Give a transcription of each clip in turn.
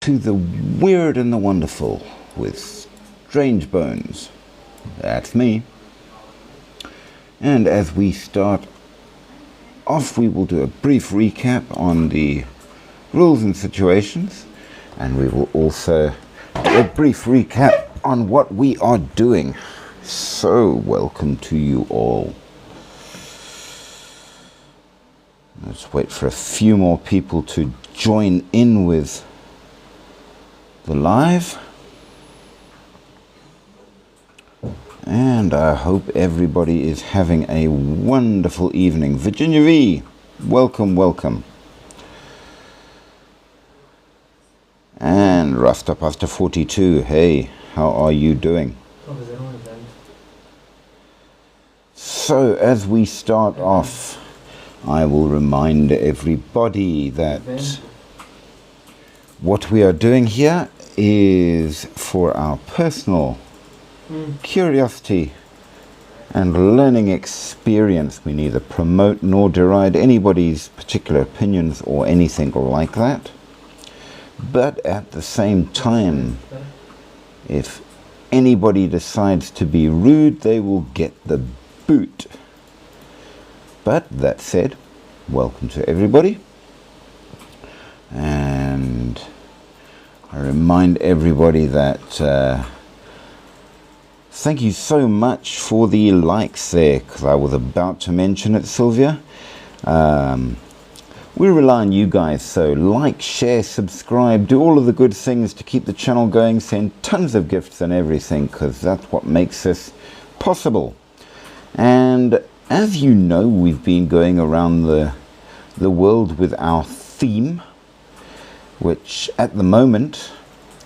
To the weird and the wonderful with Strange Bones. That's me. And as we start off, we will do a brief recap on the rules and situations, and we will also do a brief recap on what we are doing. So, welcome to you all. Let's wait for a few more people to join in with the live, and I hope everybody is having a wonderful evening. Virginia V, welcome. And Rastapasta 42, hey, how are you doing? So as we start off, I will remind everybody that what we are doing here is for our personal curiosity and learning experience. We neither promote nor deride anybody's particular opinions or anything like that. But at the same time, if anybody decides to be rude, they will get the boot. But that said, welcome to everybody. And I remind everybody that thank you so much for the likes there, because I was about to mention it, Sylvia. We rely on you guys, so like, share, subscribe, do all of the good things to keep the channel going, send tons of gifts and everything, because that's what makes this possible. And as you know, we've been going around the world with our theme, which at the moment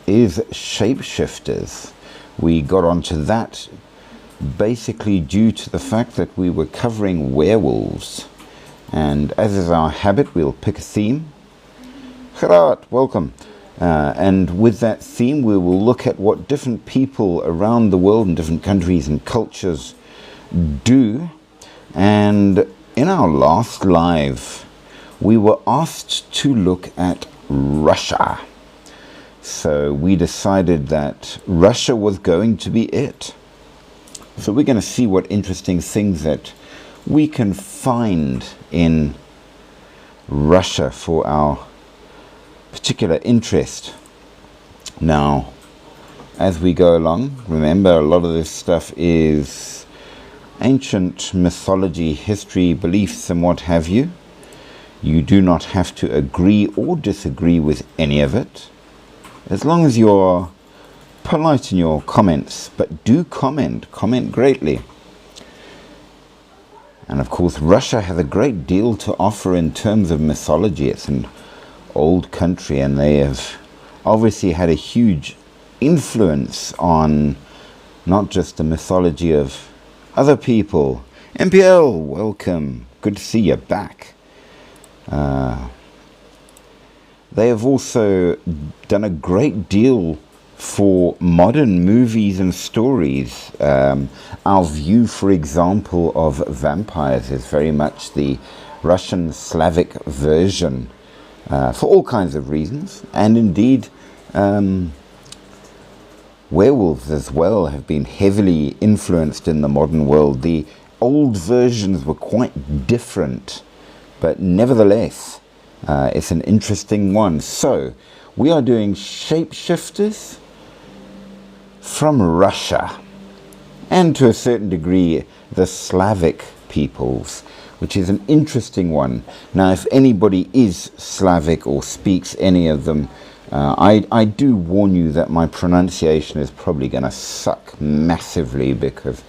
is shapeshifters. We got onto that basically due to the fact that we were covering werewolves. And as is our habit, we'll pick a theme. Gerard, welcome. And with that theme, we will look at what different people around the world in different countries and cultures do. And in our last live, we were asked to look at Russia. So we decided that Russia was going to be it. So we're going to see what interesting things that we can find in Russia for our particular interest. Now, as we go along, remember a lot of this stuff is ancient mythology, history, beliefs and what have you. You do not have to agree or disagree with any of it, as long as you're polite in your comments. But do comment greatly. And of course, Russia has a great deal to offer in terms of mythology. It's an old country, and they have obviously had a huge influence on not just the mythology of other people. MPL, welcome. Good to see you back. They have also done a great deal for modern movies and stories. Our view, for example, of vampires is very much the Russian Slavic version, for all kinds of reasons. And indeed, werewolves as well have been heavily influenced in the modern world. The old versions were quite different, but nevertheless, it's an interesting one. So, we are doing shapeshifters from Russia, and to a certain degree, the Slavic peoples, which is an interesting one. Now, if anybody is Slavic or speaks any of them, I do warn you that my pronunciation is probably going to suck massively, because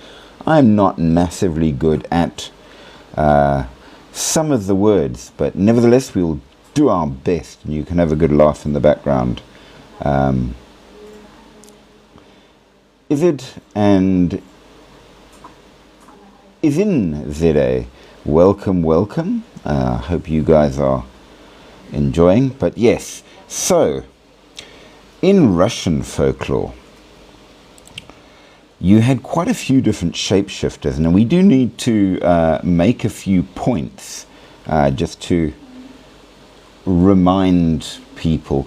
I'm not massively good at some of the words, but nevertheless we'll do our best, and you can have a good laugh in the background. Ivid and Ivin Zede, welcome. I hope you guys are enjoying. But yes, so in Russian folklore, you had quite a few different shapeshifters, and we do need to make a few points just to remind people.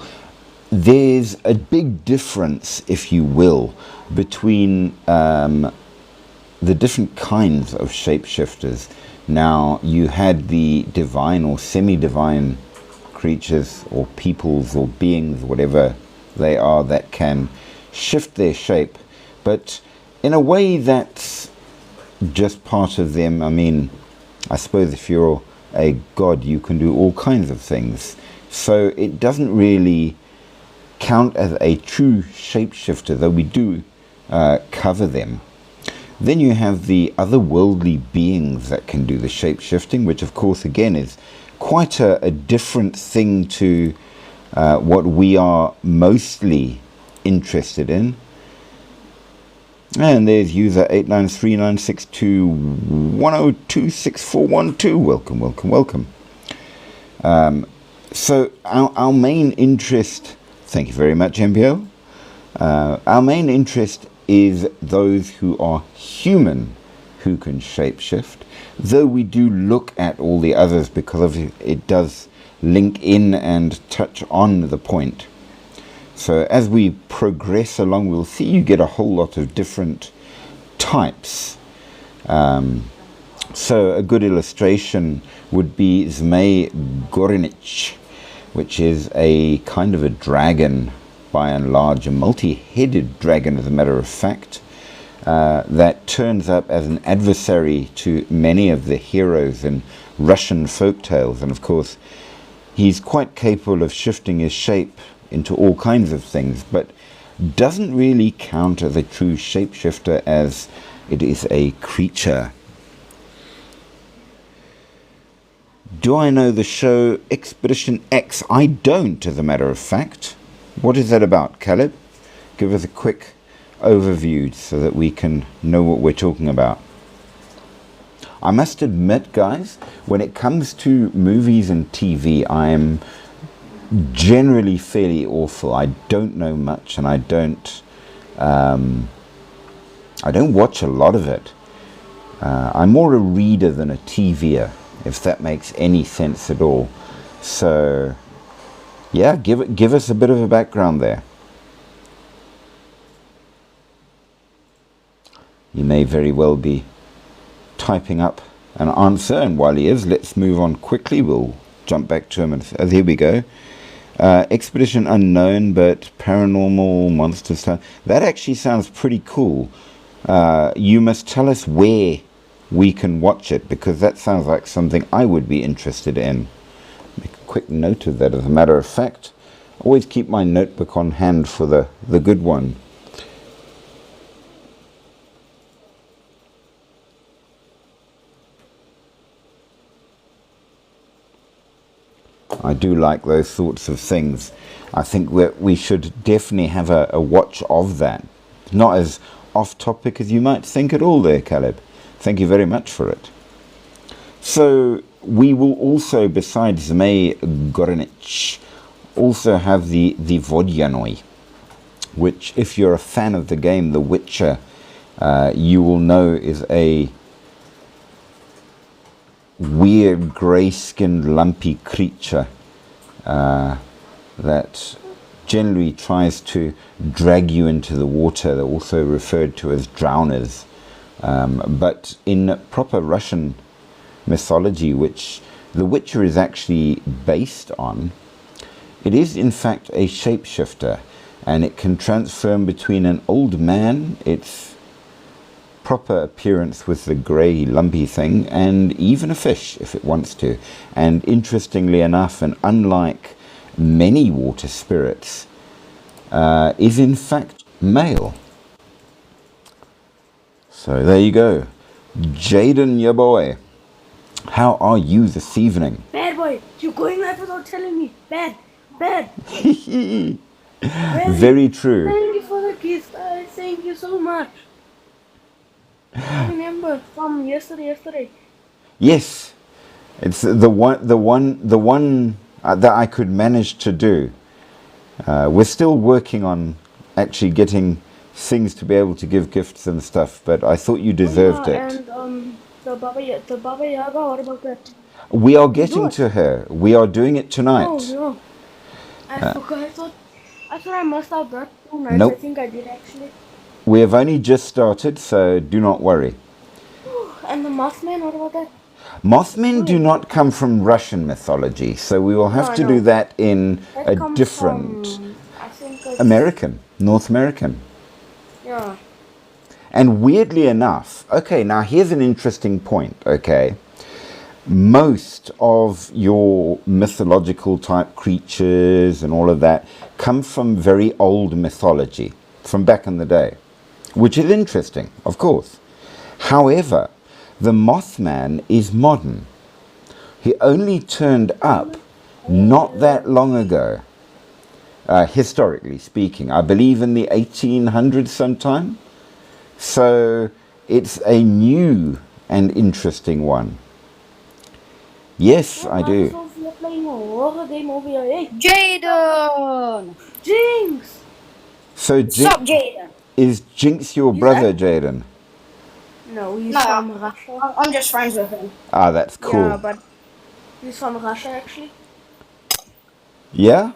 there's a big difference, if you will, between the different kinds of shapeshifters. Now, you had the divine or semi-divine creatures or peoples or beings, whatever they are, that can shift their shape, but in a way that's just part of them. I mean, I suppose if you're a god, you can do all kinds of things. So it doesn't really count as a true shapeshifter, though we do cover them. Then you have the otherworldly beings that can do the shape-shifting, which of course again is quite a different thing to what we are mostly interested in. And there's user 89396210264112. Welcome, welcome, welcome. So our main interest, thank you very much, MPO. Our main interest is those who are human who can shapeshift, though we do look at all the others because it does link in and touch on the point. So as we progress along, we'll see you get a whole lot of different types. So a good illustration would be Zmej Gorynych, which is a kind of a dragon, by and large, a multi-headed dragon, as a matter of fact, that turns up as an adversary to many of the heroes in Russian folktales. And of course, he's quite capable of shifting his shape into all kinds of things, but doesn't really count as a true shapeshifter, as it is a creature. Do I know the show Expedition X? I don't, as a matter of fact. What is that about, Caleb? Give us a quick overview so that we can know what we're talking about. I must admit, guys, when it comes to movies and TV, I am generally fairly awful. I don't know much, and I don't watch a lot of it. I'm more a reader than a TVer, if that makes any sense at all. So yeah, give us a bit of a background there. He may very well be typing up an answer, and while he is, let's move on quickly. We'll jump back to him, and here we go. Expedition Unknown, but Paranormal Monsters. That actually sounds pretty cool. You must tell us where we can watch it, because that sounds like something I would be interested in. Make a quick note of that, as a matter of fact. Always keep my notebook on hand for the good one. I do like those sorts of things. I think we should definitely have a watch of that. Not as off topic as you might think at all there, Caleb. Thank you very much for it. So we will also, besides Zmej Gorynych, also have the Vodyanoi, which, if you're a fan of the game The Witcher, you will know is a weird grey-skinned lumpy creature that generally tries to drag you into the water. They're also referred to as drowners. But in proper Russian mythology, which The Witcher is actually based on, it is in fact a shapeshifter, and it can transform between an old man, its proper appearance with the grey lumpy thing, and even a fish if it wants to. And interestingly enough, and unlike many water spirits, is in fact male. So there you go. Jaden, your boy, how are you this evening? Bad boy, you're going live without telling me. Bad. Very true. Thank you for the gift. Thank you so much. I remember from yesterday. Yes, it's the one that I could manage to do. We're still working on actually getting things to be able to give gifts and stuff, but I thought you deserved it. And the Baba Yaga, what about that? We are getting to her. We are doing it tonight. Oh no, I I thought I missed out that 2 nights. Nope. I think I did actually. We have only just started, so do not worry. And the Mothman, what about that? Mothmen do not come from Russian mythology, so we will have No, I to know. do that in That a comes different from, I think it's, American, North American. Yeah. And weirdly enough, okay, now here's an interesting point, okay? Most of your mythological type creatures and all of that come from very old mythology, from back in the day, which is interesting, of course. However, the Mothman is modern. He only turned up not that long ago, historically speaking. I believe in the 1800s sometime. So it's a new and interesting one. Yes, I do. Microsoft, we are playing a horror game over here. Hey, Jaden! Jinx! So Stop, Jaden! is Jinx your He's brother, at- Jaden? No, he's No, from Russia. I'm just friends with him. Ah, that's cool. Yeah, but he's from Russia actually. Yeah?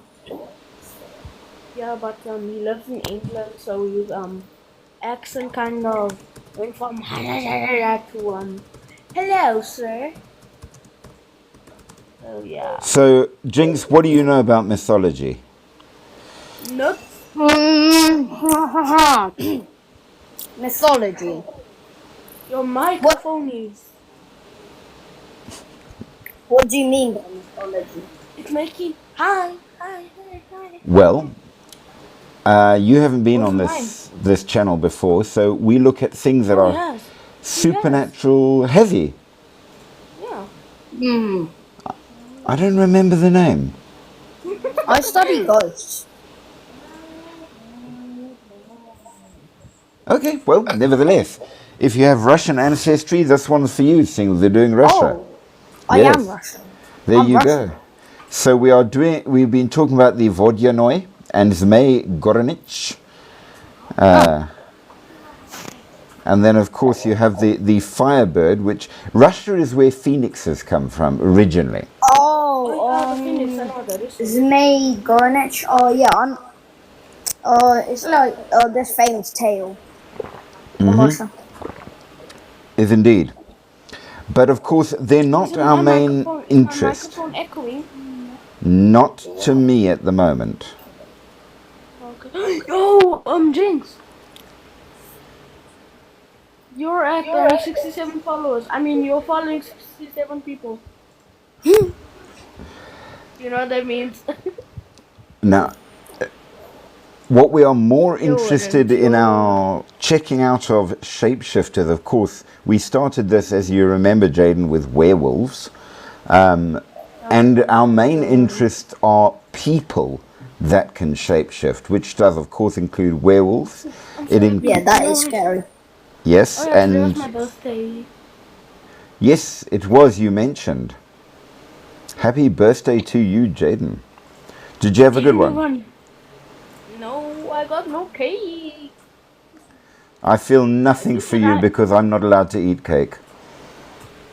Yeah, but he lives in England, so his accent kind of went from to hello, sir. So yeah. So, Jinx, what do you know about mythology? Nope. Mythology. Your microphone is. What do you mean by mythology? It's making hi. Well, you haven't been on What's this channel before, so we look at things that Oh are yes. supernatural heavy. Yeah. Hmm. I don't remember the name. I study ghosts. Okay, well, nevertheless, if you have Russian ancestry, this one's for you, seeing they're doing Russia. Oh, I Yes. am Russian. There I'm you Russian. go. So we've been talking about the Vodyanoi and Zmei Goranich. And then, of course, you have the Firebird, which Russia is where phoenixes come from originally. Oh, the Phoenix, I know what that is. Zmei Gornich. Oh yeah, it's like this famous tale from Russia. Is indeed. But of course, they're not Isn't our my main microphone- is interest. my microphone echoing? Not to me at the moment. Okay. Yo, Jinx. You're at 67 followers. I mean, you're following 67 people. You know what that means? Now, what we are more Yo, interested in our checking out of shapeshifters, of course, we started this, as you remember, Jaden, with werewolves. And our main interests are people that can shapeshift, which does, of course, include werewolves. Yeah, that is scary. Yes, Oh, yeah, today was and my birthday. yes, it was, you mentioned. Happy birthday to you, Jaden. Did you have a good one? No, I got no cake. I feel nothing for you because I'm not allowed to eat cake.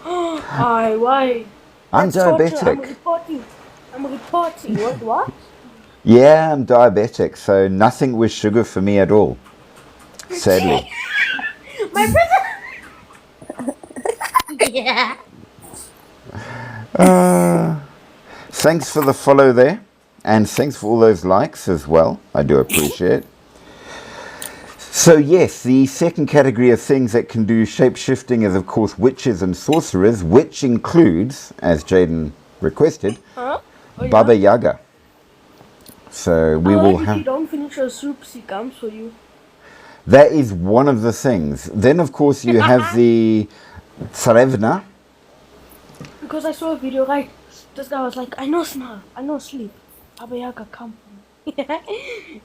Why? I'm That's torture. diabetic. I'm reporting. What? Yeah, I'm diabetic, so nothing with sugar for me at all. Sadly. My brother. Yeah. Thanks for the follow there, and thanks for all those likes as well. I do appreciate. So yes, the second category of things that can do shape-shifting is, of course, witches and sorcerers, which includes, as Jaden requested, Huh? Oh, yeah? Baba Yaga. So we will If you have... don't finish your soup, she comes for you. That is one of the things. Then, of course, you have the Tsarevna. Because I saw a video, right? This guy was like, I know smell, I know sleep. Baba Yaga, come for me.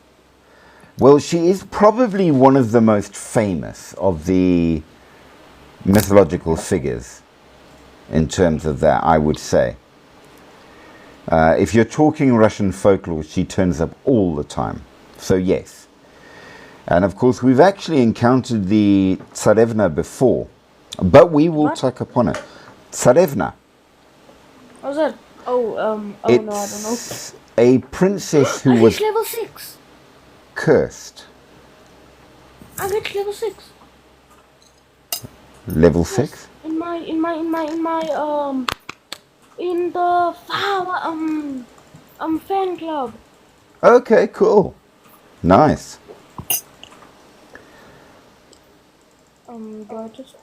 Well, she is probably one of the most famous of the mythological figures in terms of that, I would say. If you're talking Russian folklore, she turns up all the time. So yes. And of course, we've actually encountered the Tsarevna before, but we will What? touch upon it. Tsarevna. What's that? No, I don't know. It's a princess who was... She's level 6. cursed? I get level 6. Level 6? In the flower fan club. Okay, cool. Nice. Do I just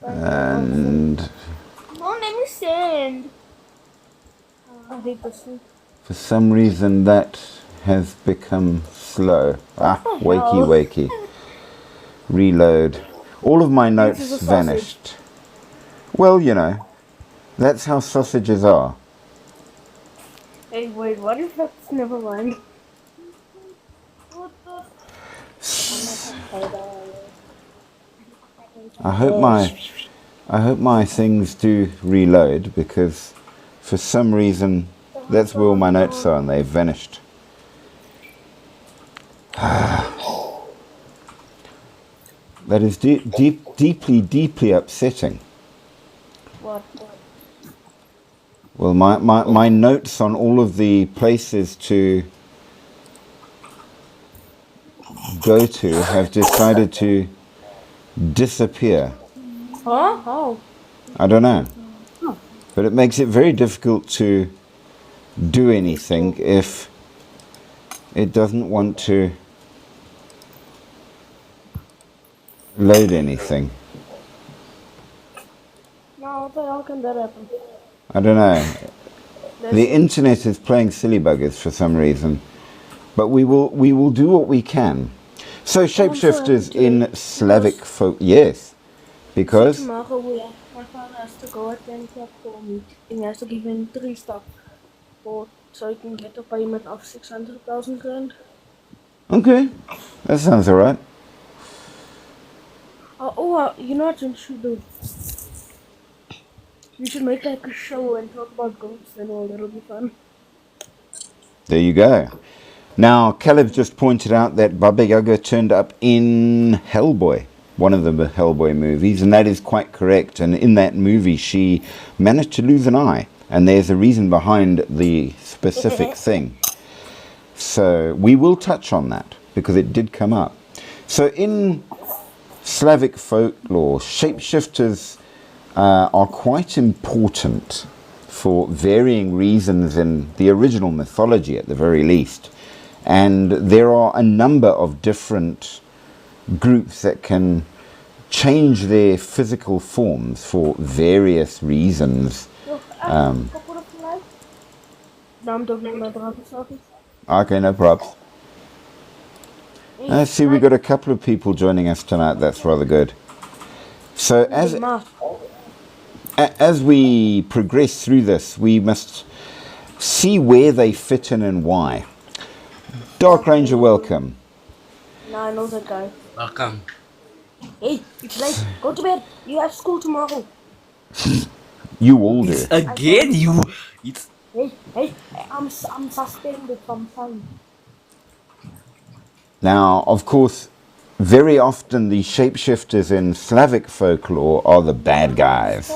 And don't let me send. I hate this thing. for some reason that has become slow. Ah, wakey, wakey. Reload. All of my This is notes a sausage. vanished. Well, you know, that's how sausages are. Hey, wait, what if that's never mind? What the? I hope my things do reload, because for some reason that's where all my notes are and they've vanished. That is deeply upsetting. What? Well, my notes on all of the places to go to have decided to disappear. Huh? How? I don't know. But it makes it very difficult to do anything if it doesn't want to load anything. No, what the hell can that happen? I don't know. There's- The internet is playing silly buggers for some reason. But we will do what we can. So shapeshifters in Slavic folk, yes. Because Tomorrow my father has to go at 10 o'clock for a meeting. He has to give him 3 stock so he can get a payment of 600,000 rand. okay, that sounds alright. You know what you should do? You should make like a show and talk about ghosts and all. That'll be fun. There you go. Now, Caleb just pointed out that Baba Yaga turned up in Hellboy, one of the Hellboy movies, and that is quite correct. And in that movie, she managed to lose an eye, and there's a reason behind the specific thing. So we will touch on that, because it did come up. So in Slavic folklore, shapeshifters are quite important for varying reasons in the original mythology, at the very least. And there are a number of different groups that can change their physical forms for various reasons. Look, I'm talking about the Okay, no props. I see we got a couple of people joining us tonight. That's rather good. So as we progress through this, we must see where they fit in and why. Dark Ranger, welcome. No, I know that guy. Welcome. Hey, it's late. Go to bed. You have school tomorrow. You all do. Again, you. It's. Hey, I'm suspended from fun. Now, of course, very often the shapeshifters in Slavic folklore are the bad guys.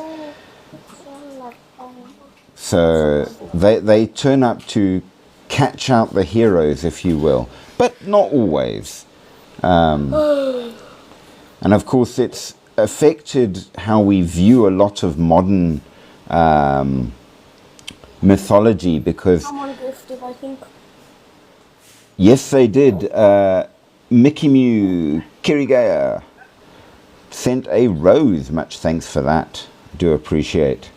So they turn up to catch out the heroes, if you will, but not always. And of course, it's affected how we view a lot of modern mythology, because Someone gifted, I think. yes, they did. Mickey Mew Kirigaya sent a rose. Much thanks for that. Do appreciate.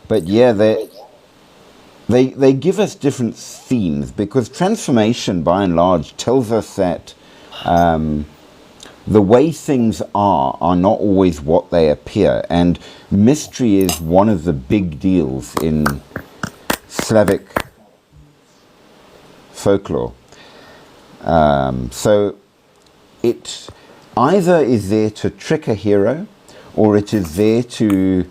But yeah, they give us different themes, because transformation, by and large, tells us that the way things are not always what they appear, and mystery is one of the big deals in Slavic folklore. So it either is there to trick a hero, or it is there to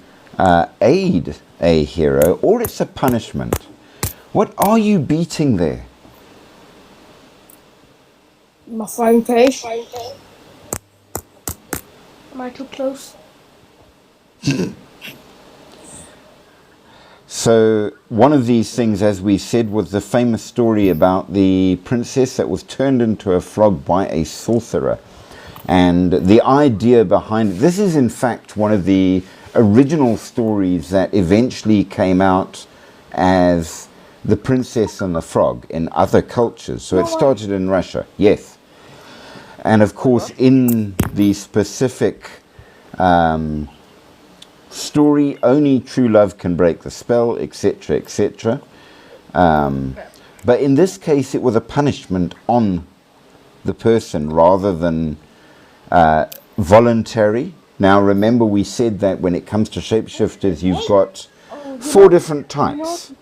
aid a hero, or it's a punishment. What are you beating there? My phone case. Am I too close? So one of these things, as we said, was the famous story about the princess that was turned into a frog by a sorcerer. And the idea behind this is in fact one of the original stories that eventually came out as The Princess and the Frog in other cultures. So it started in Russia, yes. And of course in the specific story, only true love can break the spell, etc., etc. But in this case it was a punishment on the person rather than voluntary. Now remember we said that when it comes to shapeshifters you've got 4 different types.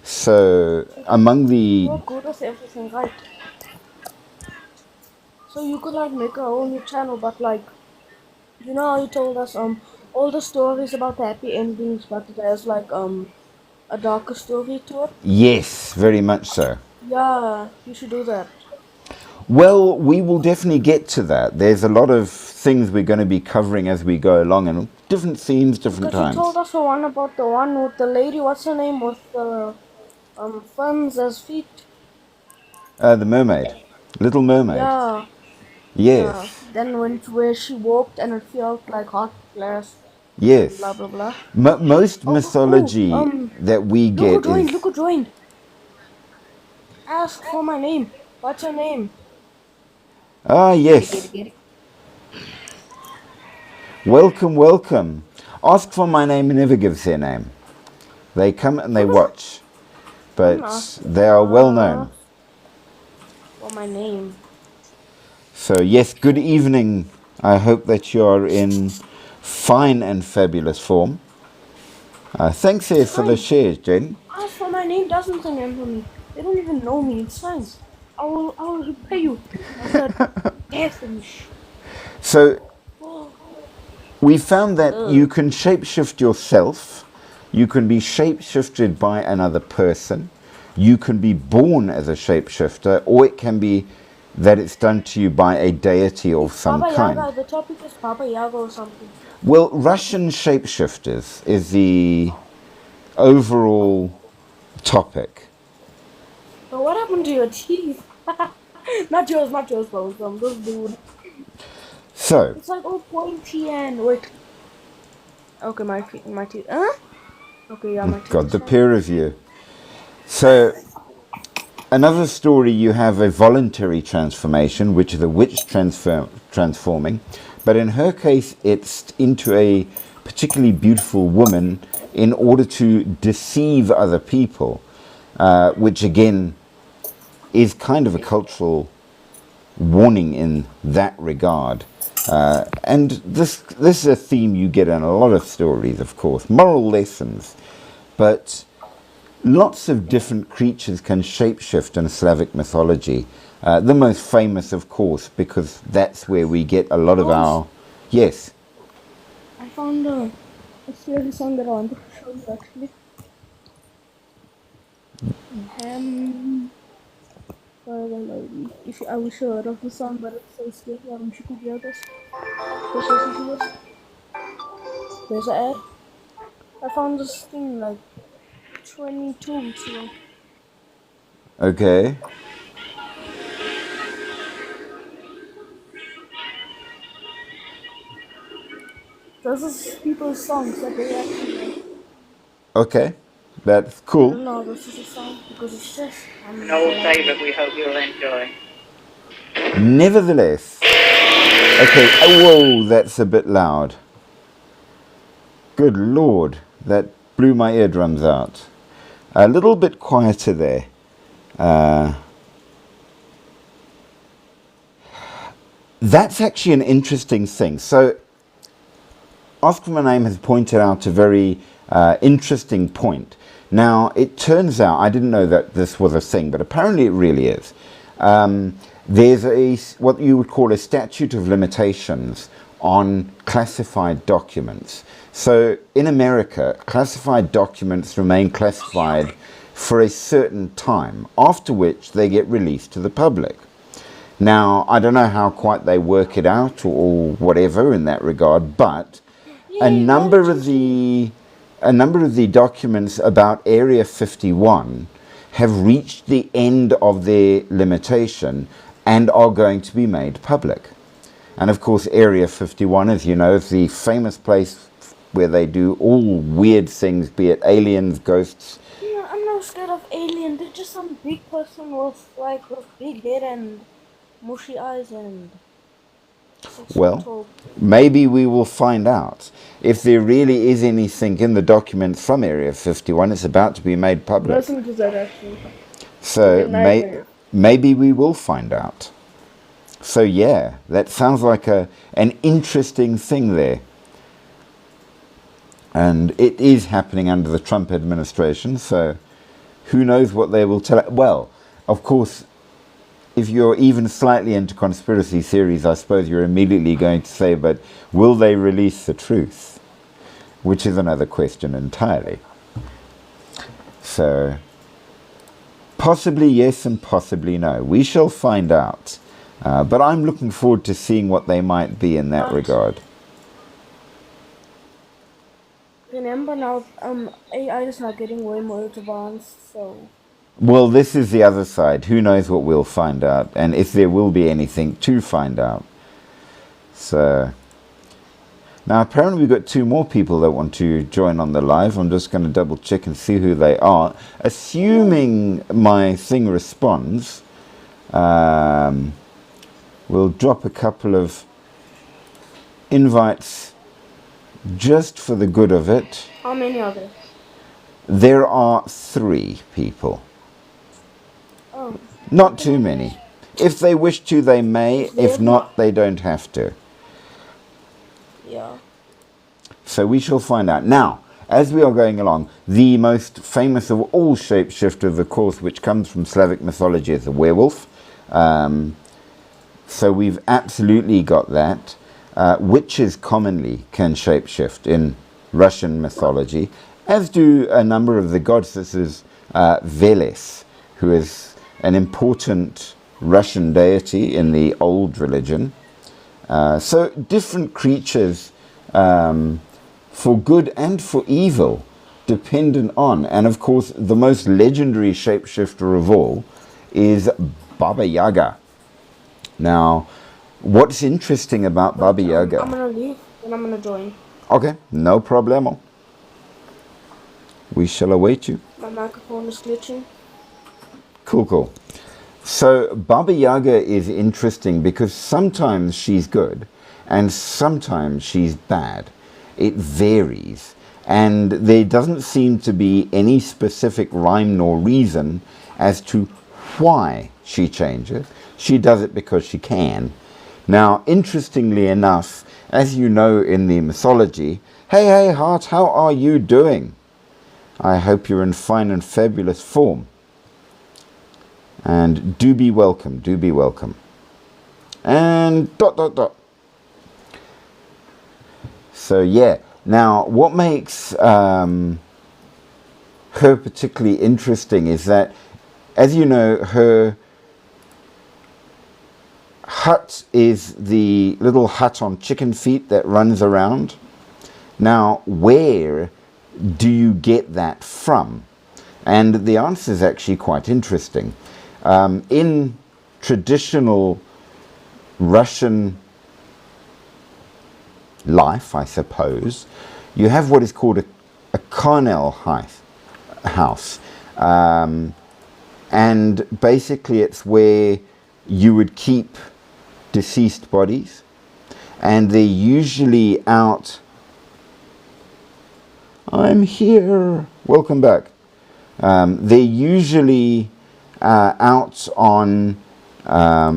So among the You're good with everything, right? So you could like make a whole new channel, but like, you know how you told us all the stories about the happy endings, but there's like a darker story to it. yes, very much so. Yeah, you should do that. Well, we will definitely get to that. There's a lot of things we're going to be covering as we go along, and different themes, different Because you times. told us the one about the one with the lady, what's her name, with the fins as feet. The mermaid, Little Mermaid. Yeah. Yes, Then where she walked and it felt like hot glass. yes. Blah blah blah. Most mythology that we Look get who joined! is Look who joined! Ask for my name. What's your name? yes. Get it. Welcome, welcome. Ask for my name and never gives their name. They come and they watch, but they are well known. For my name. So yes, good evening. I hope that you are in fine and fabulous form. Thanks here for the shares, Jen. Ask for my name doesn't remember me. They don't even know me. It's fine. I will repay you. I said, yes. So we found that you can shapeshift yourself. You can be shapeshifted by another person. You can be born as a shapeshifter, or it can be that it's done to you by a deity of some Baba kind. Yaga. The topic is Baba Yaga or something. Well, Russian shapeshifters is the overall topic. But what happened to your teeth? Not yours, but from this dude. So, It's like all pointy and wait. Okay, my teeth. Huh? Okay, yeah, my teeth. God, the peer review. So, another story, you have a voluntary transformation, which is a witch transforming. But in her case, it's into a particularly beautiful woman in order to deceive other people, which again is kind of a cultural warning in that regard. And this is a theme you get in a lot of stories, of course, moral lessons. But lots of different creatures can shapeshift in Slavic mythology. The most famous, of course, because that's where we get a lot of our... Yes. I found a serious song that I wanted to show you actually. I wish you heard of the song, but it's so scary. I wish you could hear this. Just listen to this. There's an ad. I found this thing like 22 weeks ago. Okay. This is people's songs that they actually like. Okay. That's cool. No, this is a song because it's just... An old favourite we hope you'll enjoy. Nevertheless... Okay, whoa, that's a bit loud. Good Lord, that blew my eardrums out. A little bit quieter there. That's actually an interesting thing. So, Ask for My Name has pointed out a very interesting point. Now, it turns out, I didn't know that this was a thing, but apparently it really is. There's what you would call a statute of limitations on classified documents. So in America, classified documents remain classified for a certain time, after which they get released to the public. Now, I don't know how quite they work it out or whatever in that regard, but a number of the a number of the documents about Area 51 have reached the end of their limitation and are going to be made public. And of course, Area 51, as you know, is the famous place where they do all weird things, be it aliens, ghosts. Yeah, I'm not scared of alien. They're just some big person with big head and mushy eyes and. Well, maybe we will find out. If there really is anything in the documents from Area 51, it's about to be made public. Listen to that actually. So Nightmare. maybe we will find out. So yeah, that sounds like an interesting thing there. And it is happening under the Trump administration, so who knows what they will tell. Well, of course, if you're even slightly into conspiracy theories, I suppose you're immediately going to say, but will they release the truth? Which is another question entirely. So, possibly yes and possibly no. We shall find out. But I'm looking forward to seeing what they might be in that regard. Remember now, AI is now getting way more advanced, so. Well, this is the other side. Who knows what we'll find out, and if there will be anything to find out. So, now apparently we've got 2 more people that want to join on the live. I'm just going to double check and see who they are. Assuming my thing responds, we'll drop a couple of invites just for the good of it. How many are there? There are 3 people. Oh. Not too many. If they wish to, they may. If not, they don't have to. Yeah. So we shall find out. Now, as we are going along, the most famous of all shapeshifters, of course, which comes from Slavic mythology, is the werewolf. So we've absolutely got that. Witches commonly can shapeshift in Russian mythology, as do a number of the goddesses. Veles, who is an important Russian deity in the old religion. So different creatures, for good and for evil, dependent on, and of course the most legendary shapeshifter of all is Baba Yaga. Now, what's interesting about Baba Yaga... I'm gonna leave, and I'm gonna join. Okay, no problemo. We shall await you. My microphone is glitching. Cool. So Baba Yaga is interesting because sometimes she's good and sometimes she's bad. It varies. And there doesn't seem to be any specific rhyme nor reason as to why she changes. She does it because she can. Now, interestingly enough, as you know in the mythology, hey heart, how are you doing? I hope you're in fine and fabulous form. And do be welcome, do be welcome. And ... So yeah, now what makes her particularly interesting is that, as you know, her hut is the little hut on chicken feet that runs around. Now, where do you get that from? And the answer is actually quite interesting. In traditional Russian life, I suppose, you have what is called a Karnel house. And basically it's where you would keep deceased bodies, and they're usually out... I'm here! Welcome back. They're usually out on a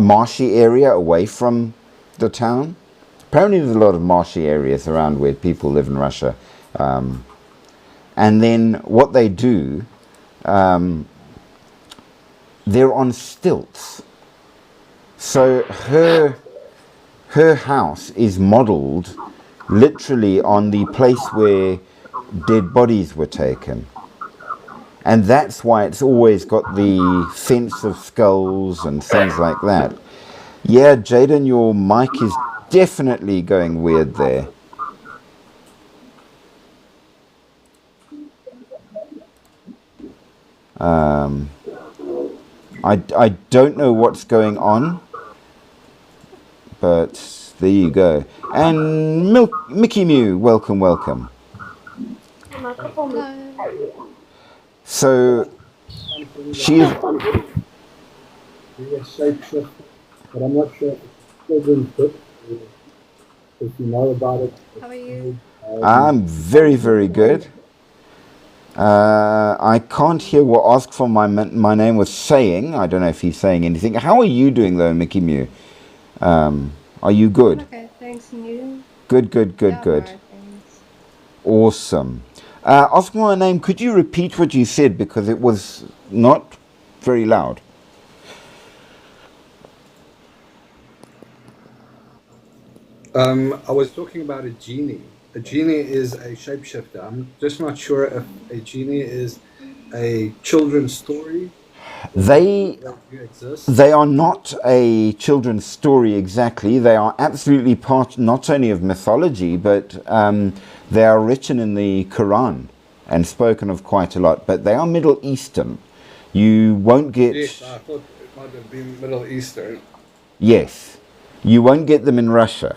marshy area away from the town. Apparently there's a lot of marshy areas around where people live in Russia. And then what they do, they're on stilts. So her house is modeled literally on the place where dead bodies were taken. And that's why it's always got the fence of skulls and things like that. Yeah, Jaden, your mic is definitely going weird there. I don't know what's going on, but there you go. And Mickey Mew, welcome. So she's a shapeshift, but I'm not sure if it's children's book. If you know about it. How are you? I'm very, very good. I can't hear what Ask for my name was saying. I don't know if he's saying anything. How are you doing though, Mickey Mew? Are you good? Okay, thanks. And you? Good. Yeah, alright, thanks. Awesome. Ask for my name. Could you repeat what you said because it was not very loud? I was talking about a genie. A genie is a shapeshifter. I'm just not sure if a genie is a children's story. They Exist. They are not a children's story exactly. They are absolutely part not only of mythology, but they are written in the Quran and spoken of quite a lot. But they are Middle Eastern. You won't get... Yes, I thought it might have been Middle Eastern. Yes. You won't get them in Russia.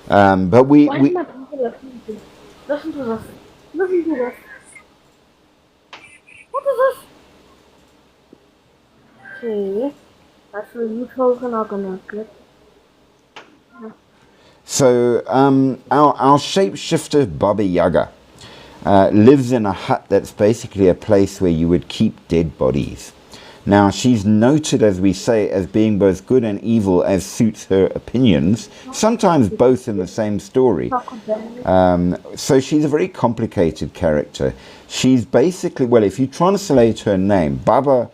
But we Why am I listening to? Listen to this. Listen to this. What is this? See, that's where you children are gonna get. So our shapeshifter Baba Yaga lives in a hut that's basically a place where you would keep dead bodies. Now she's noted, as we say, as being both good and evil as suits her opinions, sometimes both in the same story. So she's a very complicated character. She's basically, well, if you translate her name, Baba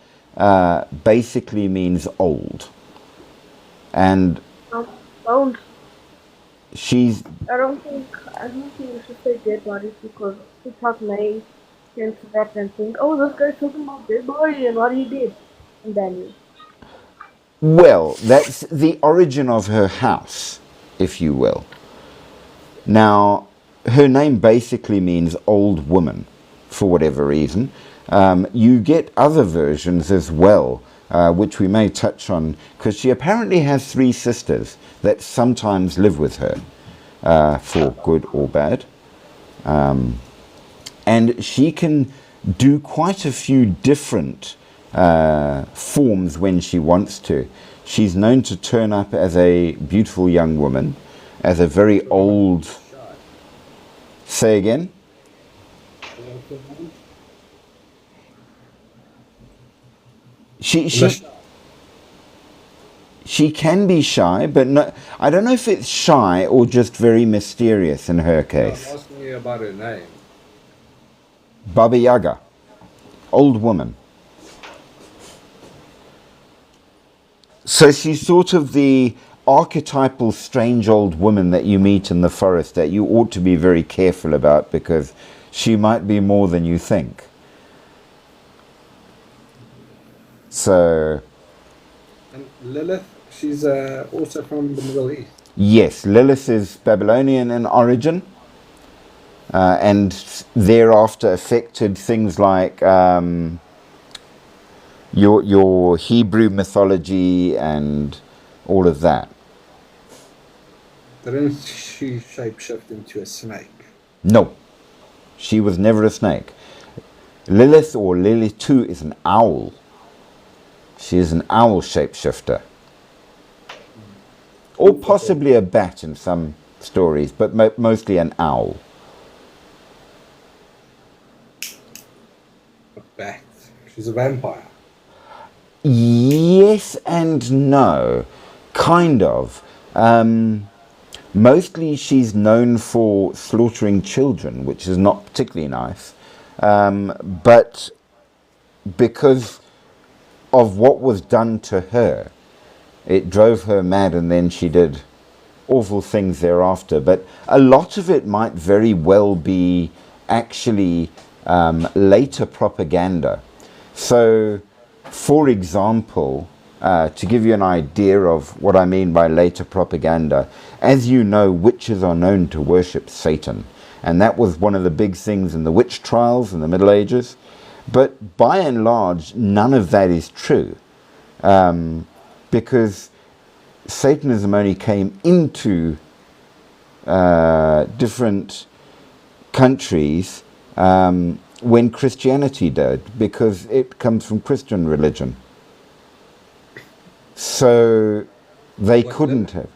basically means old. And Don't. she's... I don't think we should say dead bodies because TikTok may get into that and think, oh, this guy's talking about dead body and what he did. And then Well, that's the origin of her house, if you will. Now, her name basically means old woman, for whatever reason. You get other versions as well, which we may touch on, because she apparently has 3 sisters that sometimes live with her, for good or bad. And she can do quite a few different forms when she wants to. She's known to turn up as a beautiful young woman, as a very old... Say again? She can be shy, but no, I don't know if it's shy or just very mysterious in her case. I'm asking you about her name. Baba Yaga, old woman. So she's sort of the archetypal strange old woman that you meet in the forest that you ought to be very careful about because she might be more than you think. So... And Lilith, she's also from the Middle East. Yes, Lilith is Babylonian in origin. And thereafter affected things like your Hebrew mythology and all of that. Didn't she shapeshift into a snake? No, she was never a snake. Lilith or Lilith too is an owl. She is an owl shapeshifter. Or possibly a bat in some stories, but mostly an owl. A bat. She's a vampire. Yes and no. Kind of. Mostly she's known for slaughtering children, which is not particularly nice. But because of what was done to her, it drove her mad, and then she did awful things thereafter. But a lot of it might very well be actually later propaganda. So, for example, to give you an idea of what I mean by later propaganda, as you know, witches are known to worship Satan. And that was one of the big things in the witch trials in the Middle Ages. But by and large, none of that is true, because Satanism only came into different countries when Christianity did, because it comes from Christian religion. So they couldn't have.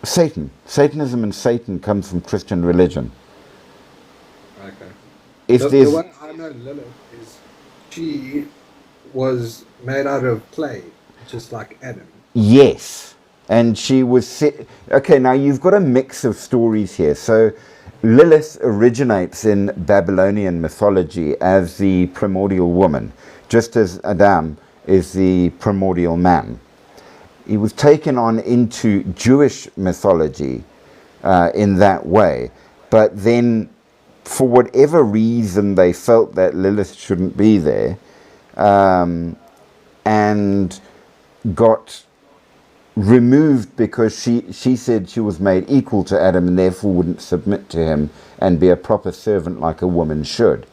Satanism and Satan comes from Christian religion. Okay. If The there's way I know Lilith is she was made out of clay, just like Adam. Yes, and she was okay, now you've got a mix of stories here. So Lilith originates in Babylonian mythology as the primordial woman, just as Adam is the primordial man. He was taken on into Jewish mythology in that way, but then for whatever reason they felt that Lilith shouldn't be there, and got removed because she said she was made equal to Adam and therefore wouldn't submit to him and be a proper servant like a woman should.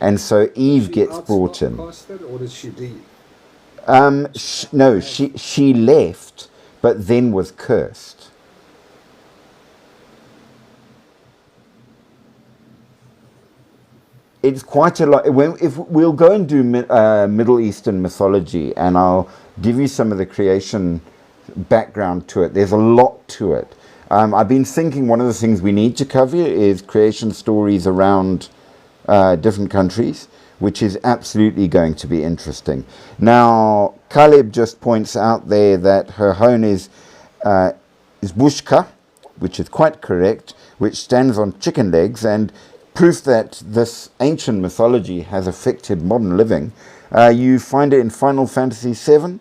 And so Eve gets brought in. Or did she leave? No, she left, but then was cursed. It's quite a lot. If we'll go and do Middle Eastern mythology, and I'll give you some of the creation background to it. There's a lot to it. I've been thinking one of the things we need to cover is creation stories around different countries, which is absolutely going to be interesting. Now, Caleb just points out there that her home is Bushka, which is quite correct, which stands on chicken legs, and proof that this ancient mythology has affected modern living. You find it in Final Fantasy VII,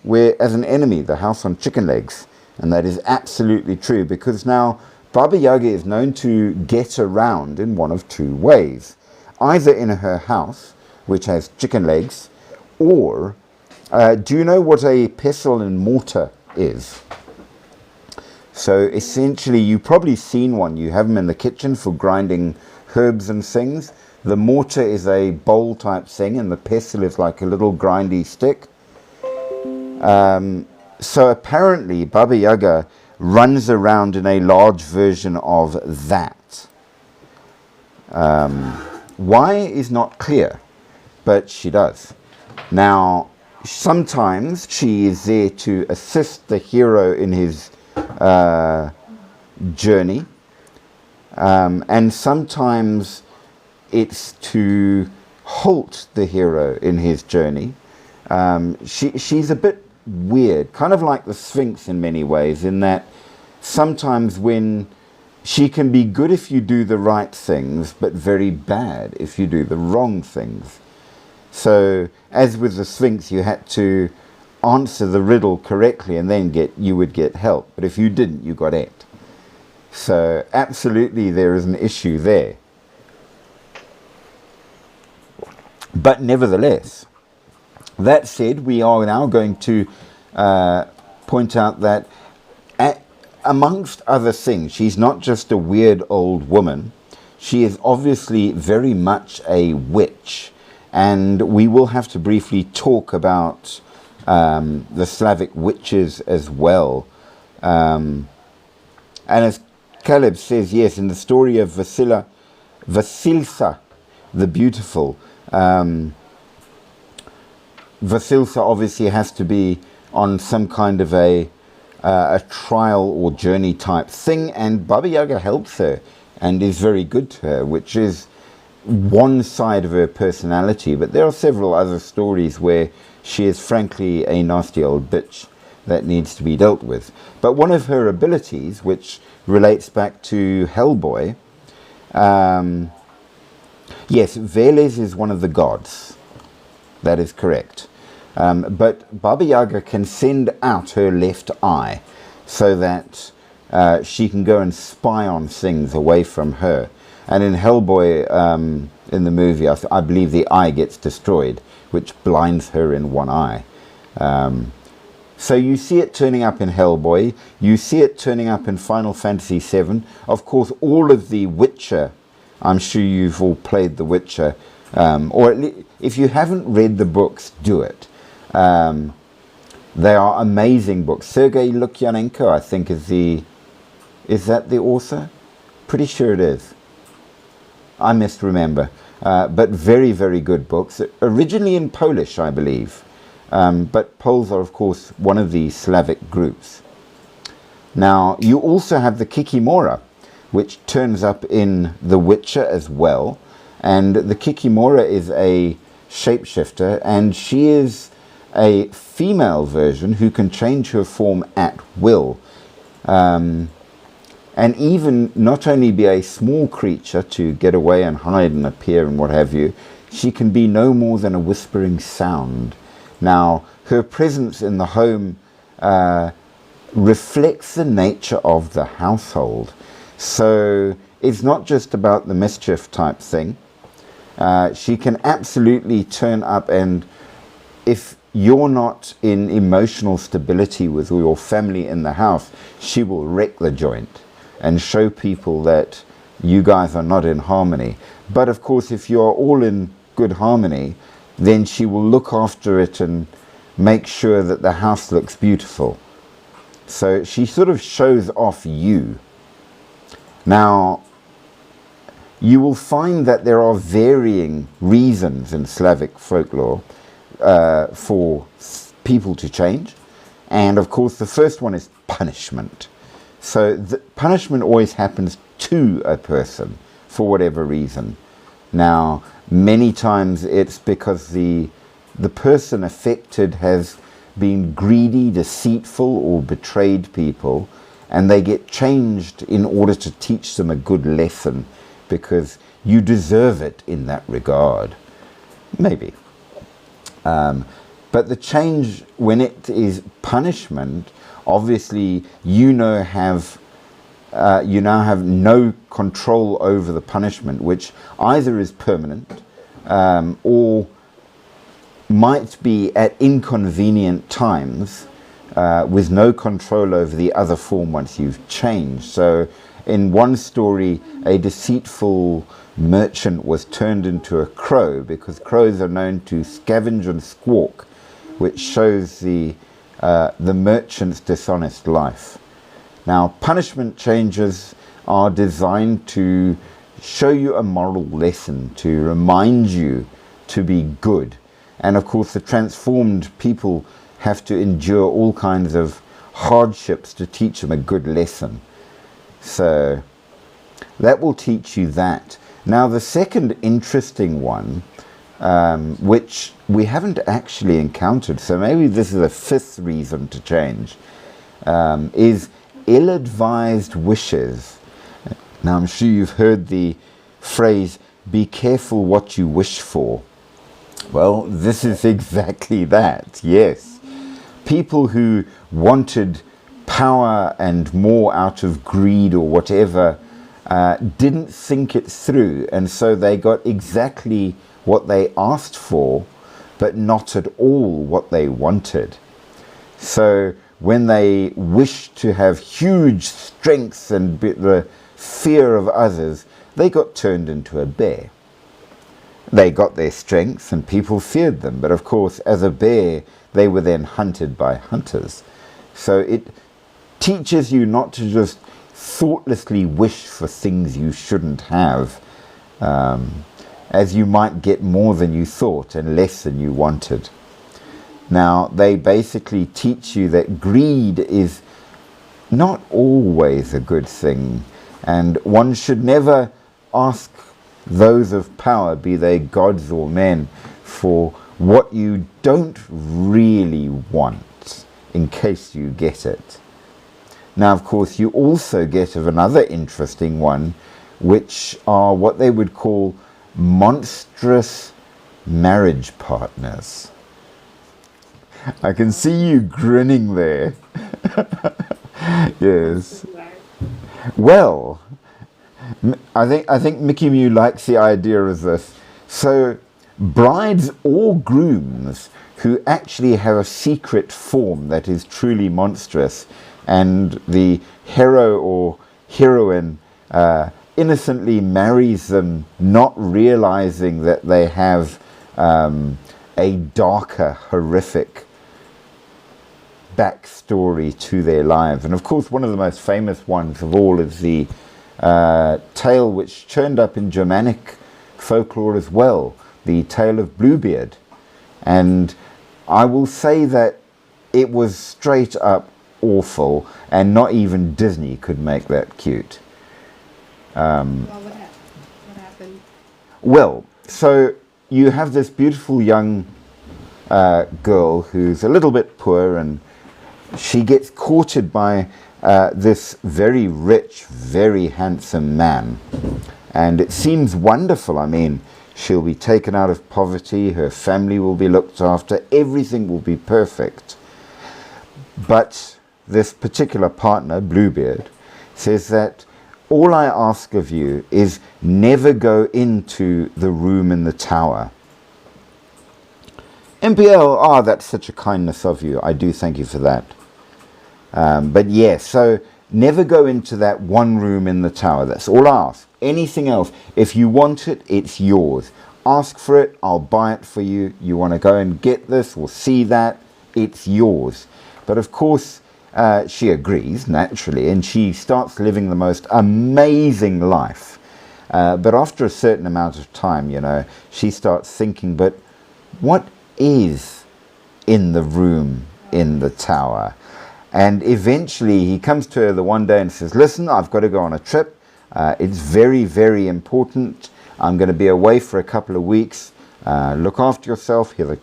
where as an enemy, the house on chicken legs. And that is absolutely true, because now Baba Yaga is known to get around in one of two ways. Either in her house, which has chicken legs, or do you know what a pestle and mortar is? So essentially, you've probably seen one. You have them in the kitchen for grinding herbs and things. The mortar is a bowl type thing, and the pestle is like a little grindy stick. So apparently, Baba Yaga runs around in a large version of that. Why is not clear, but she does. Now, sometimes she is there to assist the hero in his journey, and sometimes it's to halt the hero in his journey. She's a bit weird, kind of like the Sphinx in many ways, in that sometimes when she can be good if you do the right things, but very bad if you do the wrong things. So, as with the Sphinx, you had to answer the riddle correctly and then you would get help. But if you didn't, you got it. So, absolutely there is an issue there. But nevertheless, that said, we are now going to point out that amongst other things, she's not just a weird old woman. She is obviously very much a witch. And we will have to briefly talk about the Slavic witches as well. And as Caleb says, yes, in the story of Vasilisa the Beautiful, Vasilisa obviously has to be on some kind of a trial or journey type thing, and Baba Yaga helps her and is very good to her, which is one side of her personality. But there are several other stories where she is frankly a nasty old bitch that needs to be dealt with. But one of her abilities, which relates back to Hellboy, yes, Veles is one of the gods. That is correct. But Baba Yaga can send out her left eye so that she can go and spy on things away from her. And in Hellboy, in the movie, I believe the eye gets destroyed, which blinds her in one eye. So you see it turning up in Hellboy. You see it turning up in Final Fantasy VII. Of course, all of the Witcher I'm sure you've all played The Witcher, or if you haven't read the books, do it. They are amazing books. Sergei Lukyanenko, I think, is that the author? Pretty sure it is. I misremember. But very, very good books. Originally in Polish, I believe. But Poles are, of course, one of the Slavic groups. Now, you also have the Kikimora, which turns up in The Witcher as well. And the Kikimora is a shapeshifter, and she is a female version who can change her form at will. And even not only be a small creature to get away and hide and appear and what have you, she can be no more than a whispering sound. Now, her presence in the home reflects the nature of the household. So it's not just about the mischief type thing. She can absolutely turn up, and if you're not in emotional stability with your family in the house, she will wreck the joint and show people that you guys are not in harmony. But of course, if you're all in good harmony, then she will look after it and make sure that the house looks beautiful. So she sort of shows off you. Now, you will find that there are varying reasons in Slavic folklore for people to change. And of course, the first one is punishment. So the punishment always happens to a person for whatever reason. Now, many times it's because the person affected has been greedy, deceitful, or betrayed people, and they get changed in order to teach them a good lesson, because you deserve it in that regard. Maybe. But the change, when it is punishment, obviously you now have no control over the punishment, which either is permanent or might be at inconvenient times with no control over the other form once you've changed. So in one story, a deceitful merchant was turned into a crow, because crows are known to scavenge and squawk, which shows the merchant's dishonest life. Now, punishment changes are designed to show you a moral lesson, to remind you to be good. And of course, the transformed people have to endure all kinds of hardships to teach them a good lesson. So that will teach you that. Now, the second interesting one, which we haven't actually encountered, so maybe this is a fifth reason to change, is ill-advised wishes. Now, I'm sure you've heard the phrase, be careful what you wish for. Well, this is exactly that, yes. People who wanted power and more out of greed or whatever didn't think it through, and so they got exactly what they asked for, but not at all what they wanted. So when they wished to have huge strength and the fear of others, they got turned into a bear. They got their strength and people feared them, but of course, as a bear, they were then hunted by hunters. So it teaches you not to just thoughtlessly wish for things you shouldn't have, as you might get more than you thought and less than you wanted. Now, they basically teach you that greed is not always a good thing, and one should never ask those of power, be they gods or men, for what you don't really want, in case you get it. Now, of course, you also get of another interesting one, which are what they would call monstrous marriage partners. I can see you grinning there. Yes. Well, I think Mickey Mew likes the idea of this. So, brides or grooms who actually have a secret form that is truly monstrous, and the hero or heroine innocently marries them, not realizing that they have a darker, horrific backstory to their lives. And of course, one of the most famous ones of all is the tale which turned up in Germanic folklore as well, the tale of Bluebeard. And I will say that it was straight up awful, and not even Disney could make that cute. Well, what happened? Well, so you have this beautiful young girl who's a little bit poor, and she gets courted by this very rich, very handsome man. And it seems wonderful. I mean, she'll be taken out of poverty, her family will be looked after, everything will be perfect. But this particular partner, Bluebeard, says that all I ask of you is never go into the room in the tower. MPL, that's such a kindness of you. I do thank you for that. But yes, so never go into that one room in the tower. That's all I ask. Anything else, if you want it, it's yours. Ask for it, I'll buy it for you. You want to go and get this or see that, it's yours. But of course, she agrees, naturally, and she starts living the most amazing life. But after a certain amount of time, you know, she starts thinking, but what is in the room in the tower? And eventually he comes to her the one day and says, listen, I've got to go on a trip. It's very, very important. I'm going to be away for a couple of weeks. Look after yourself. Here's a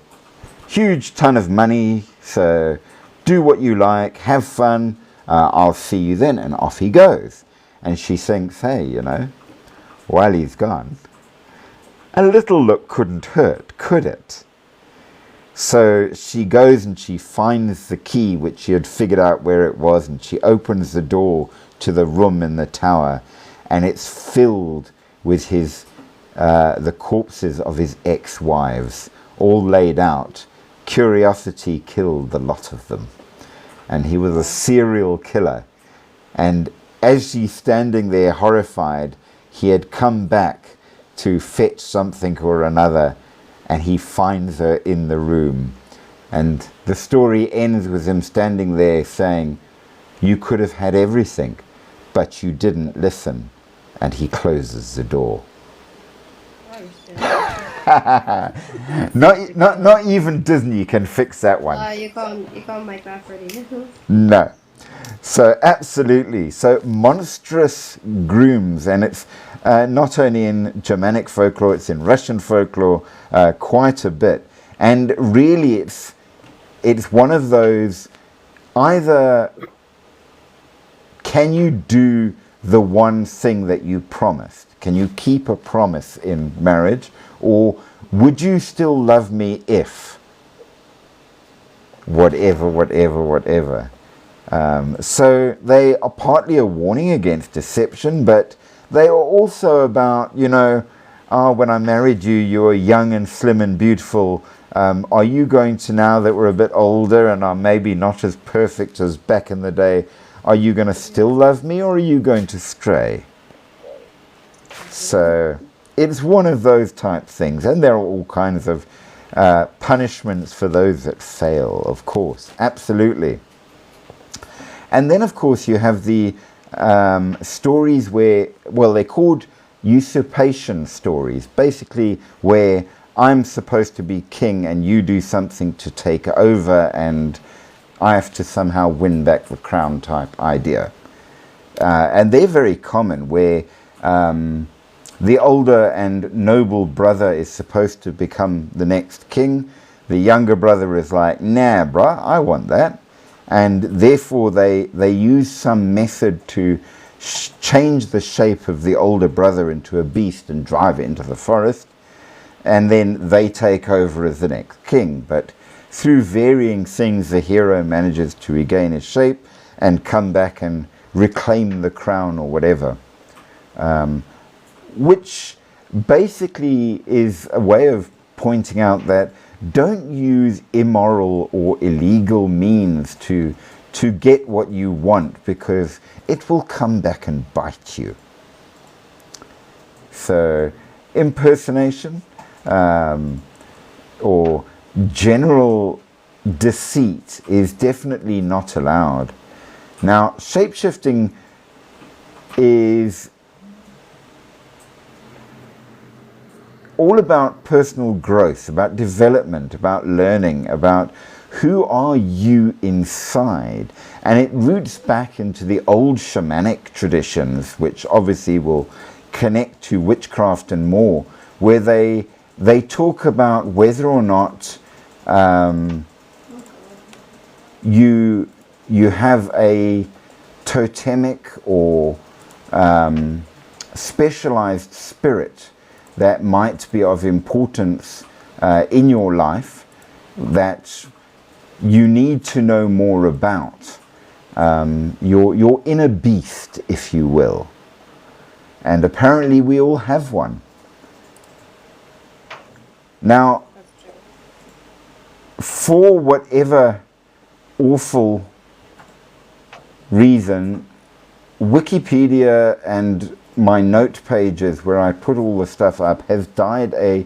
huge ton of money. So do what you like. Have fun. I'll see you then. And off he goes. And she thinks, hey, you know, while he's gone, a little look couldn't hurt, could it? So she goes and she finds the key, which she had figured out where it was, and she opens the door to the room in the tower, and it's filled with his the corpses of his ex-wives, all laid out. Curiosity killed the lot of them, and he was a serial killer. And as she's standing there horrified, he had come back to fetch something or another, and he finds her in the room. And the story ends with him standing there saying, you could have had everything, but you didn't listen. And he closes the door. Not even Disney can fix that one. You can't make that pretty. No. So absolutely. So monstrous grooms, and it's not only in Germanic folklore, it's in Russian folklore quite a bit. And really it's one of those, either can you do the one thing that you promised? Can you keep a promise in marriage? Or would you still love me if whatever. So they are partly a warning against deception, but they are also about, you know, when I married you, you were young and slim and beautiful. Are you going to, now that we're a bit older and are maybe not as perfect as back in the day, are you going to still love me, or are you going to stray? So it's one of those type things, and there are all kinds of punishments for those that fail, of course, absolutely. And then, of course, you have the stories where, well, they're called usurpation stories, basically where I'm supposed to be king and you do something to take over and I have to somehow win back the crown type idea. And they're very common, where the older and noble brother is supposed to become the next king. The younger brother is like, nah, bruh, I want that. And therefore they use some method to change the shape of the older brother into a beast and drive it into the forest. And then they take over as the next king. But through varying things, the hero manages to regain his shape and come back and reclaim the crown or whatever. Which basically is a way of pointing out that don't use immoral or illegal means to get what you want, because it will come back and bite you. So impersonation or general deceit is definitely not allowed. Now, shapeshifting is all about personal growth, about development, about learning, about who are you inside. And it roots back into the old shamanic traditions, which obviously will connect to witchcraft and more, where they talk about whether or not you have a totemic or specialized spirit that might be of importance in your life that you need to know more about. Your inner beast, if you will. And apparently we all have one. Now, for whatever awful reason, Wikipedia and my note pages where I put all the stuff up has died a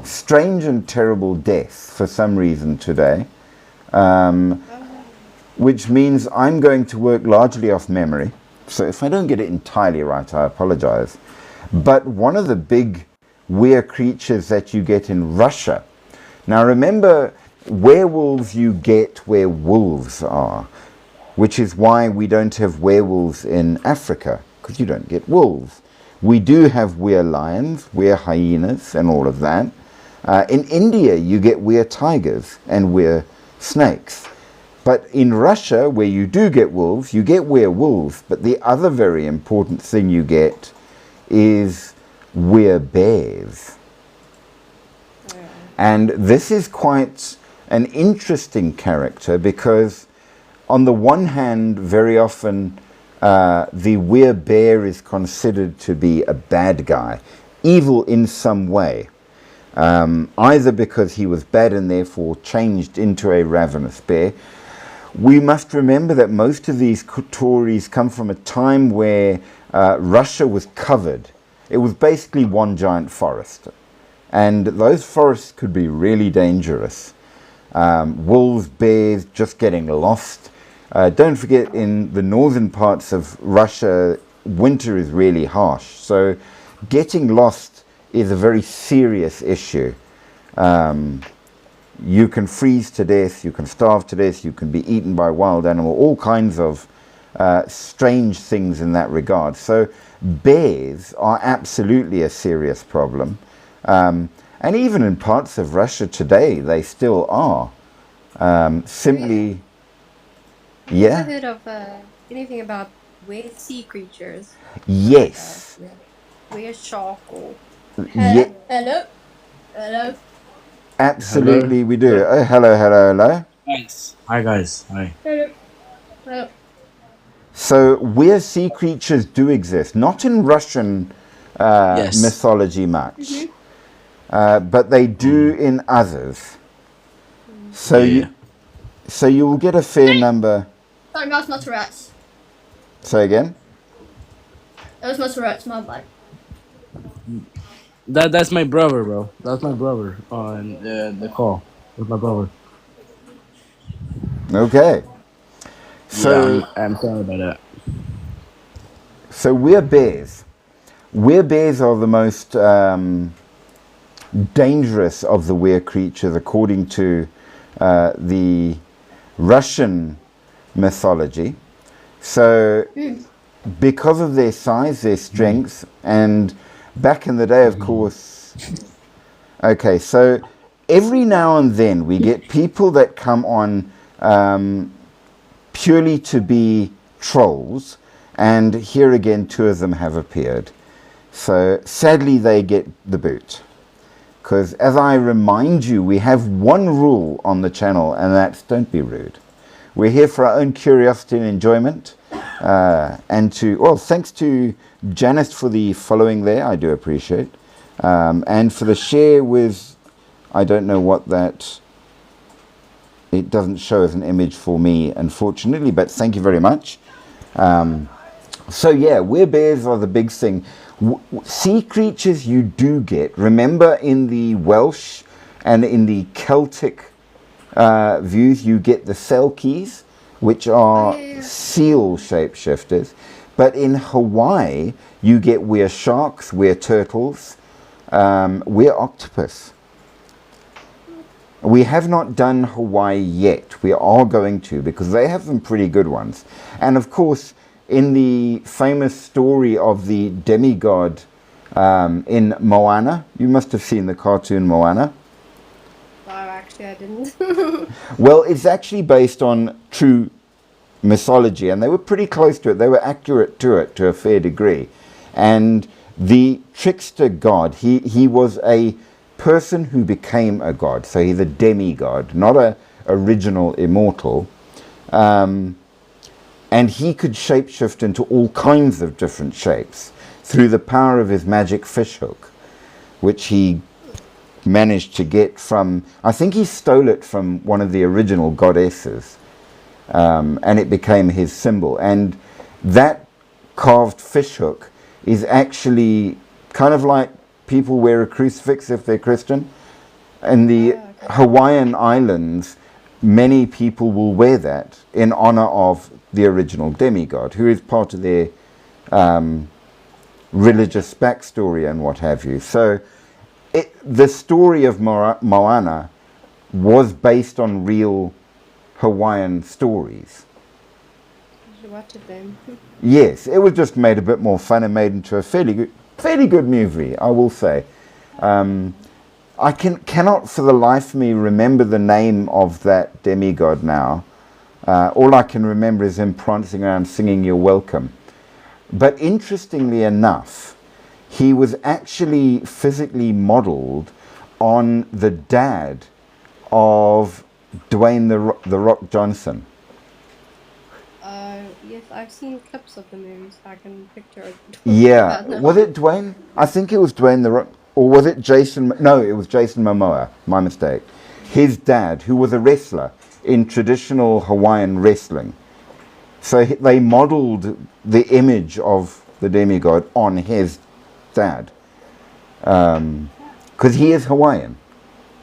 strange and terrible death for some reason today, which means I'm going to work largely off memory. So if I don't get it entirely right, I apologize. But one of the big weird creatures that you get in Russia. Now remember, werewolves you get where wolves are, which is why we don't have werewolves in Africa, because you don't get wolves. We do have were-lions, were-hyenas, and all of that. In India, you get were-tigers and were-snakes. But in Russia, where you do get wolves, you get werewolves. But the other very important thing you get is were-bears. And this is quite an interesting character because on the one hand, very often the were-bear is considered to be a bad guy, evil in some way, either because he was bad and therefore changed into a ravenous bear. We must remember that most of these stories come from a time where Russia was covered. It was basically one giant forest. And those forests could be really dangerous. Wolves, bears, just getting lost. Don't forget, in the northern parts of Russia, winter is really harsh. So getting lost is a very serious issue. You can freeze to death, you can starve to death, you can be eaten by wild animal, all kinds of strange things in that regard. So bears are absolutely a serious problem. And even in parts of Russia today, they still are. Simply, yeah? Have you heard of anything about weird sea creatures? Yes. Weird shark or... Yeah, Hello? Hello? absolutely we do. Oh, hello. Guys. Hi guys. Hi. Hello? Hello? So weird sea creatures do exist, not in Russian Yes. mythology much, but they do in others. So Yeah. you will get a fair number. Sorry, that's not rats. Say again? That was not rats, my bad. That's my brother, bro. That's my brother on the call. That's my brother. Okay. So Yeah, I'm sorry about that. so weird bears. Weird bears are the most dangerous of the weird creatures according to the Russian mythology. So because of their size, their strength, and back in the day, of course. Okay, so every now and then we get people that come on purely to be trolls, and here again, 2 of them have appeared. So sadly, they get the boot. Because as I remind you, we have one rule on the channel, and that's don't be rude. We're here for our own curiosity and enjoyment. And thanks to Janice for the following there, I do appreciate. And for the share with, I don't know what that, it doesn't show as an image for me, unfortunately, but thank you very much. So yeah, werebears are the big thing. Sea creatures you do get. Remember, in the Welsh and in the Celtic views, you get the Selkies, which are seal shapeshifters. But in Hawaii, you get were sharks, were turtles, were octopus. We have not done Hawaii yet. We are going to, because they have some pretty good ones. And of course, in the famous story of the demigod in Moana, you must have seen the cartoon Moana. Oh, actually, I didn't. Well, it's actually based on true mythology, and they were pretty close to it. They were accurate to it to a fair degree. And the trickster god, he was a person who became a god. So he's a demigod, not a original immortal. And he could shapeshift into all kinds of different shapes through the power of his magic fishhook, which he managed to get from, I think he stole it from one of the original goddesses, and it became his symbol. And that carved fishhook is actually kind of like people wear a crucifix if they're Christian. In the Hawaiian Islands, many people will wear that in honor of the original demigod, who is part of their religious backstory and what have you. So the story of Moana was based on real Hawaiian stories. You should watch it then. Yes, it was just made a bit more fun and made into a fairly good movie, I will say. I cannot for the life of me remember the name of that demigod now. All I can remember is him prancing around singing "You're Welcome." But interestingly enough, he was actually physically modeled on the dad of Dwayne the Rock Johnson. Yes, I've seen clips of the movies. I can picture it. Yeah. Was it Dwayne? I think it was Dwayne the Rock. Or was it Jason? No, it was Jason Momoa. My mistake. His dad, who was a wrestler in traditional Hawaiian wrestling. So they modeled the image of the demigod on his dad. Because he is Hawaiian.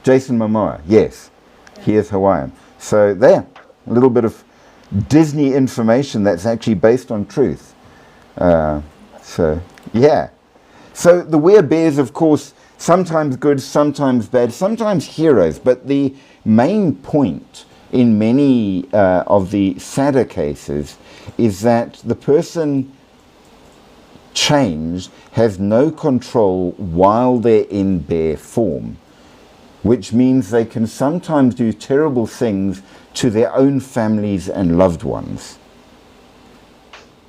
Jason Momoa, yes. He is Hawaiian. So there, a little bit of Disney information that's actually based on truth. So, yeah. So the werebears, of course, sometimes good, sometimes bad, sometimes heroes. But the main point in many of the sadder cases is that the person changed has no control while they're in bear form, which means they can sometimes do terrible things to their own families and loved ones,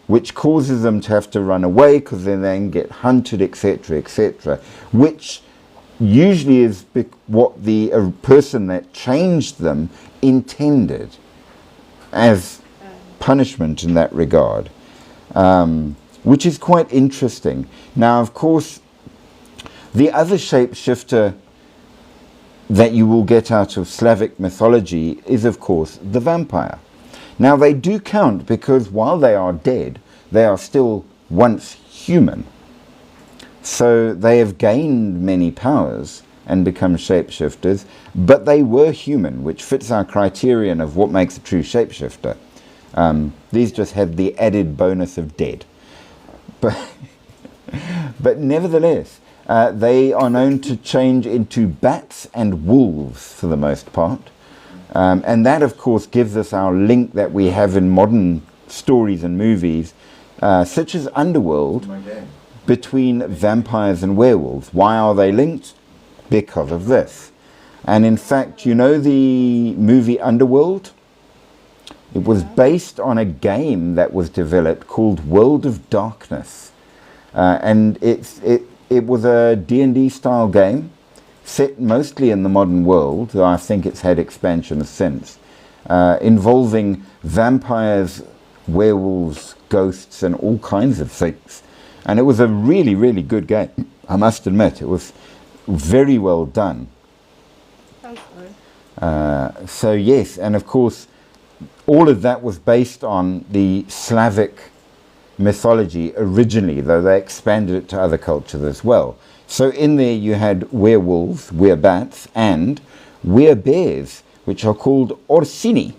which causes them to have to run away because they then get hunted, etc., which usually is what the person that changed them intended as punishment in that regard, which is quite interesting. Now, of course, the other shapeshifter that you will get out of Slavic mythology is, of course, the vampire. Now, they do count because while they are dead, they are still once human. So they have gained many powers and become shapeshifters, but they were human, which fits our criterion of what makes a true shapeshifter. These just had the added bonus of dead. But nevertheless, they are known to change into bats and wolves for the most part. And that, of course, gives us our link that we have in modern stories and movies, such as Underworld, between vampires and werewolves. Why are they linked? Because of this. And in fact, you know the movie Underworld? It was based on a game that was developed called World of Darkness. And it was a D&D style game set mostly in the modern world, though I think it's had expansions since, involving vampires, werewolves, ghosts, and all kinds of things. And it was a really, really good game, I must admit. It was very well done. Sounds fun. So yes, and of course, all of that was based on the Slavic mythology originally, though they expanded it to other cultures as well. So in there you had werewolves, werebats, and werebears, which are called orsini.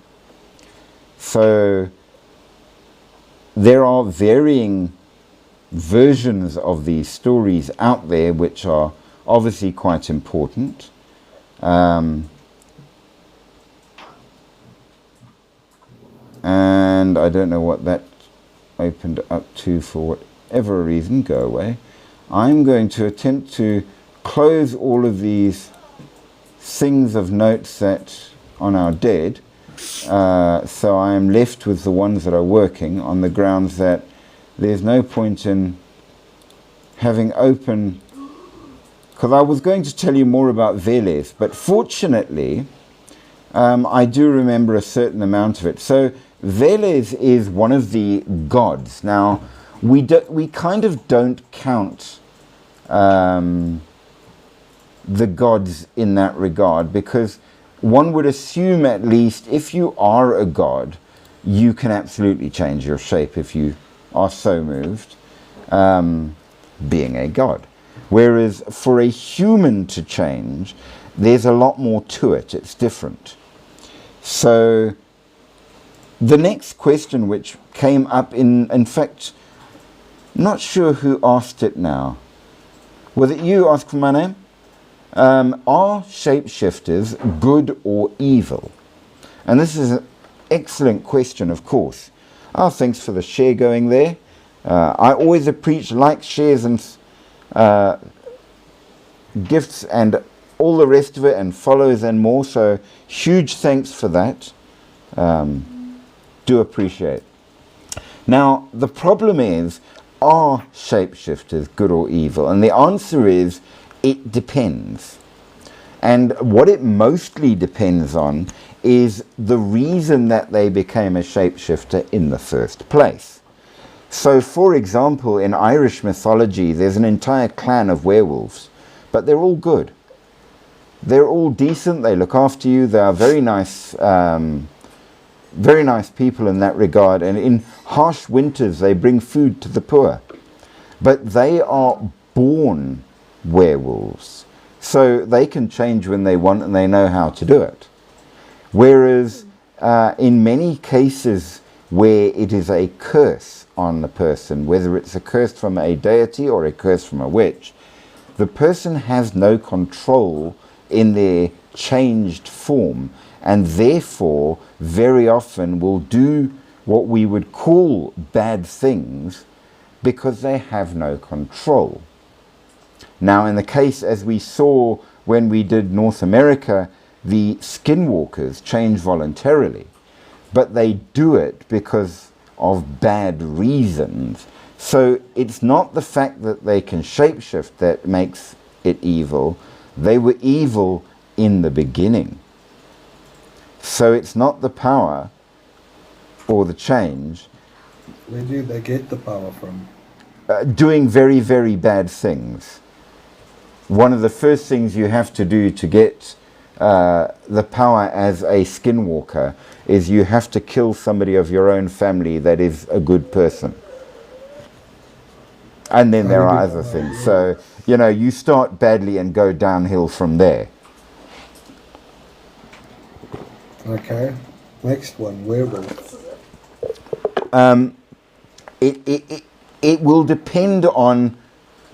So there are varying versions of these stories out there, which are obviously quite important. And I don't know what that opened up to for whatever reason. Go away. I'm going to attempt to close all of these things of notes that on our dead, so I am left with the ones that are working, on the grounds that there's no point in having open, because I was going to tell you more about Veles, but fortunately I do remember a certain amount of it. So Veles is one of the gods. Now we kind of don't count the gods in that regard, because one would assume, at least, if you are a god, you can absolutely change your shape if you are so moved, being a god. Whereas for a human to change, there's a lot more to it. It's different. So the next question, which came up in fact, not sure who asked it now. Was it you, asked for my name? Are shapeshifters good or evil? And this is an excellent question, of course. Oh, thanks for the share going there. I always preach likes, shares, and gifts, and all the rest of it, and follows and more. So huge thanks for that. Do appreciate. Now, the problem is, are shapeshifters good or evil? And the answer is, it depends. And what it mostly depends on is the reason that they became a shapeshifter in the first place. So, for example, in Irish mythology, there's an entire clan of werewolves, but they're all good. They're all decent, they look after you, they are very nice people in that regard, and in harsh winters they bring food to the poor. But they are born werewolves, so they can change when they want and they know how to do it. Whereas in many cases where it is a curse on the person, whether it's a curse from a deity or a curse from a witch, the person has no control in their changed form, and therefore very often will do what we would call bad things because they have no control. Now, in the case, as we saw when we did North America, the skinwalkers change voluntarily, but they do it because of bad reasons. So it's not the fact that they can shapeshift that makes it evil. They were evil in the beginning. So it's not the power or the change. Where do they get the power from? Doing very, very bad things. One of the first things you have to do to get the power as a skinwalker is you have to kill somebody of your own family that is a good person. And then there are other things. So, you know, you start badly and go downhill from there. Okay. Next one, werewolf. It will depend on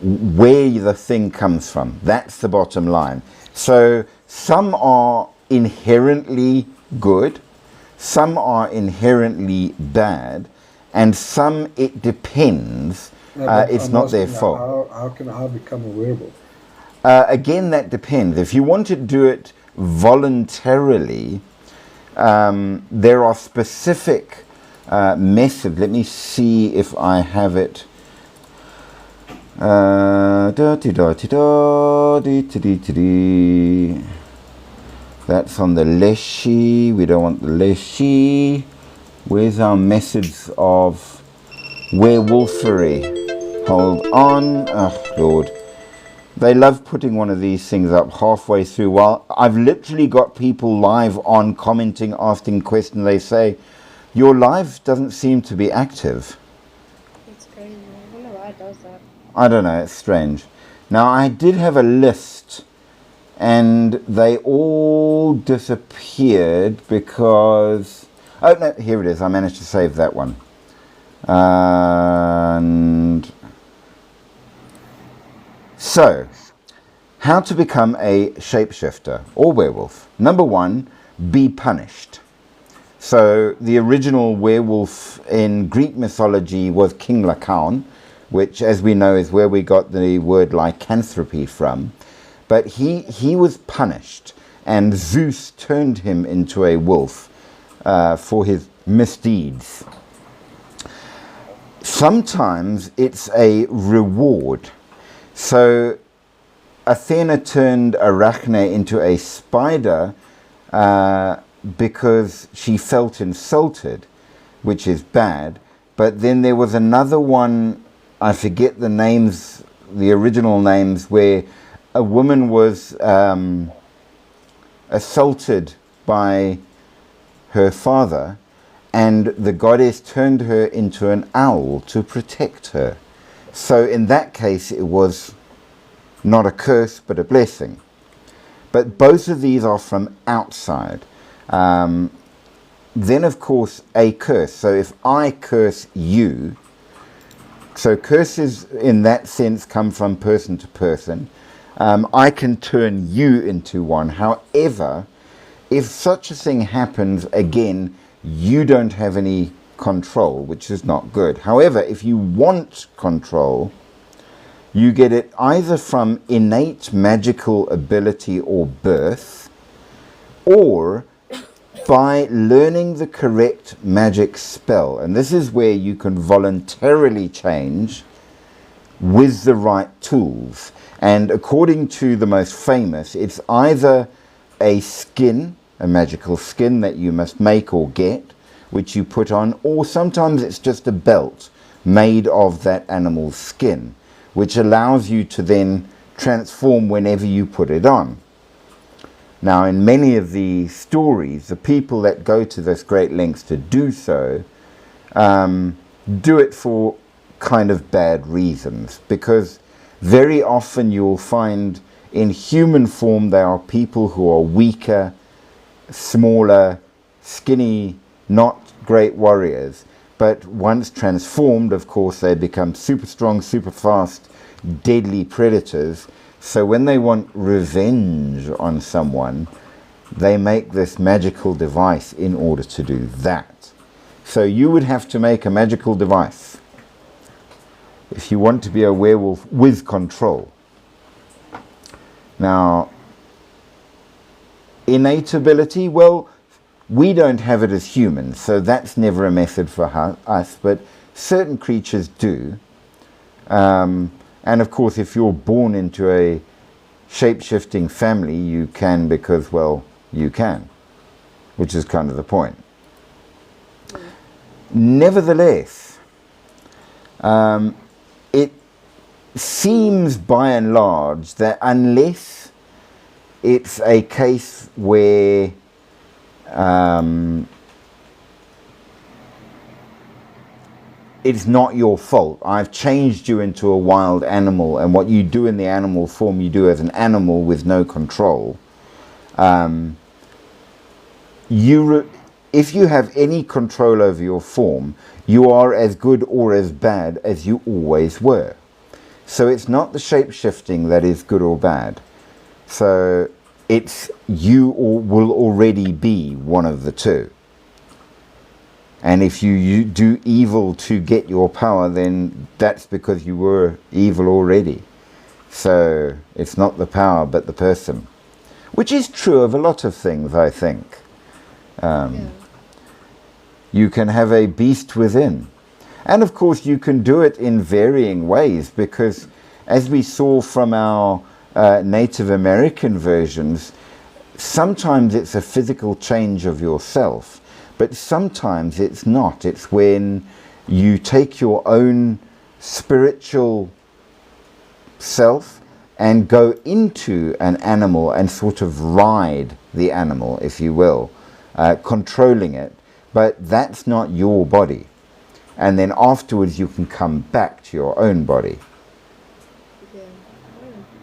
where the thing comes from. That's the bottom line. So some are inherently good, some are inherently bad, and some it depends. It's not their fault. How can I become a werewolf? Again, that depends. If you want to do it voluntarily, there are specific methods. Let me see if I have it. That's on the Leshy. We don't want the Leshy. Where's our methods of werewolfery? Hold on. Oh, Lord. They love putting one of these things up halfway through. While I've literally got people live on commenting, asking questions. They say, your live doesn't seem to be active. It's I don't know, it's strange. Now, I did have a list, and they all disappeared because... Oh, no, here it is. I managed to save that one. And so, how to become a shapeshifter or werewolf. Number one, be punished. So the original werewolf in Greek mythology was King Lycaon, which, as we know, is where we got the word lycanthropy from. But he was punished, and Zeus turned him into a wolf for his misdeeds. Sometimes it's a reward. So Athena turned Arachne into a spider because she felt insulted, which is bad. But then there was another one, I forget the names, the original names, where a woman was assaulted by her father, and the goddess turned her into an owl to protect her. So in that case, it was not a curse, but a blessing. But both of these are from outside. Then, of course, a curse. So if I curse you, so curses in that sense come from person to person. I can turn you into one. However, if such a thing happens again, you don't have any control, which is not good. However, if you want control, you get it either from innate magical ability or birth, or by learning the correct magic spell. And this is where you can voluntarily change with the right tools. And according to the most famous, it's either a skin, a magical skin that you must make or get, which you put on, or sometimes it's just a belt made of that animal's skin, which allows you to then transform whenever you put it on. Now, in many of the stories, the people that go to this great lengths to do so do it for kind of bad reasons, because very often you'll find in human form there are people who are weaker, smaller, skinny, not great warriors, but once transformed, of course, they become super strong, super fast, deadly predators. So when they want revenge on someone, they make this magical device in order to do that. So you would have to make a magical device if you want to be a werewolf with control. Now, innate ability, well, we don't have it as humans, so that's never a method for us, but certain creatures do. And of course, if you're born into a shape-shifting family, you can because, well, you can, which is kind of the point. Nevertheless, it seems by and large that unless it's a case where it's not your fault. I've changed you into a wild animal, and what you do in the animal form, you do as an animal with no control. If you have any control over your form, you are as good or as bad as you always were. So it's not the shape-shifting that is good or bad. So it's you will already be one of the two. And if you do evil to get your power, then that's because you were evil already. So it's not the power, but the person. Which is true of a lot of things, I think. You can have a beast within. And of course, you can do it in varying ways, because as we saw from our Native American versions, sometimes it's a physical change of yourself. But sometimes it's not. It's when you take your own spiritual self and go into an animal and sort of ride the animal, if you will, controlling it. But that's not your body. And then afterwards you can come back to your own body.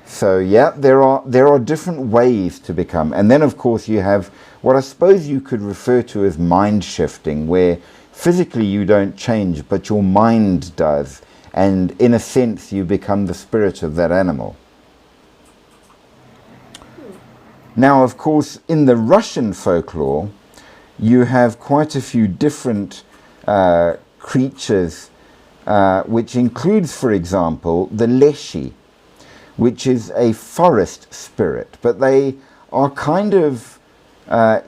So yeah, there are different ways to become. And then of course you have what I suppose you could refer to as mind shifting, where physically you don't change, but your mind does. And in a sense, you become the spirit of that animal. Now, of course, in the Russian folklore, you have quite a few different creatures, which includes, for example, the Leshy, which is a forest spirit, but they are kind of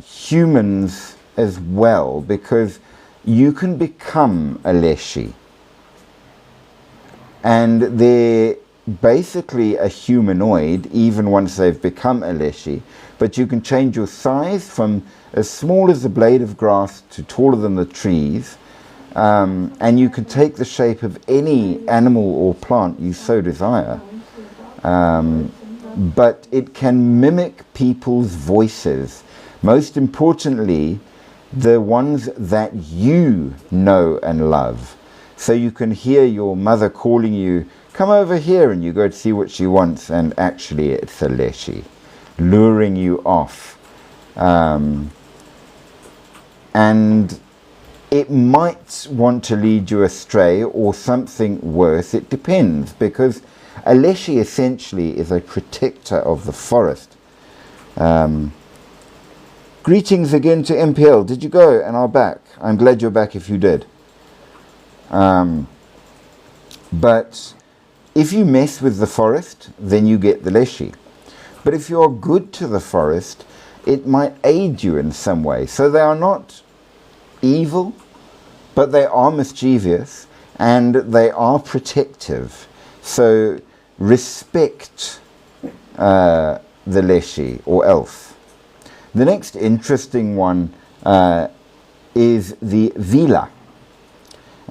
humans as well, because you can become a Leshy. And they're basically a humanoid, even once they've become a Leshy, but you can change your size from as small as a blade of grass to taller than the trees, and you can take the shape of any animal or plant you so desire. But it can mimic people's voices. Most importantly, the ones that you know and love. So you can hear your mother calling you, come over here, and you go to see what she wants, and actually it's a Leshy, luring you off. And it might want to lead you astray or something worse. It depends, because a Leshy essentially is a protector of the forest. Greetings again to MPL. Did you go and are back? I'm glad you're back if you did. But if you mess with the forest, then you get the Leshy. But if you're good to the forest, it might aid you in some way. So they are not evil, but they are mischievous and they are protective. So respect the Leshy, or else. The next interesting one is the Vila.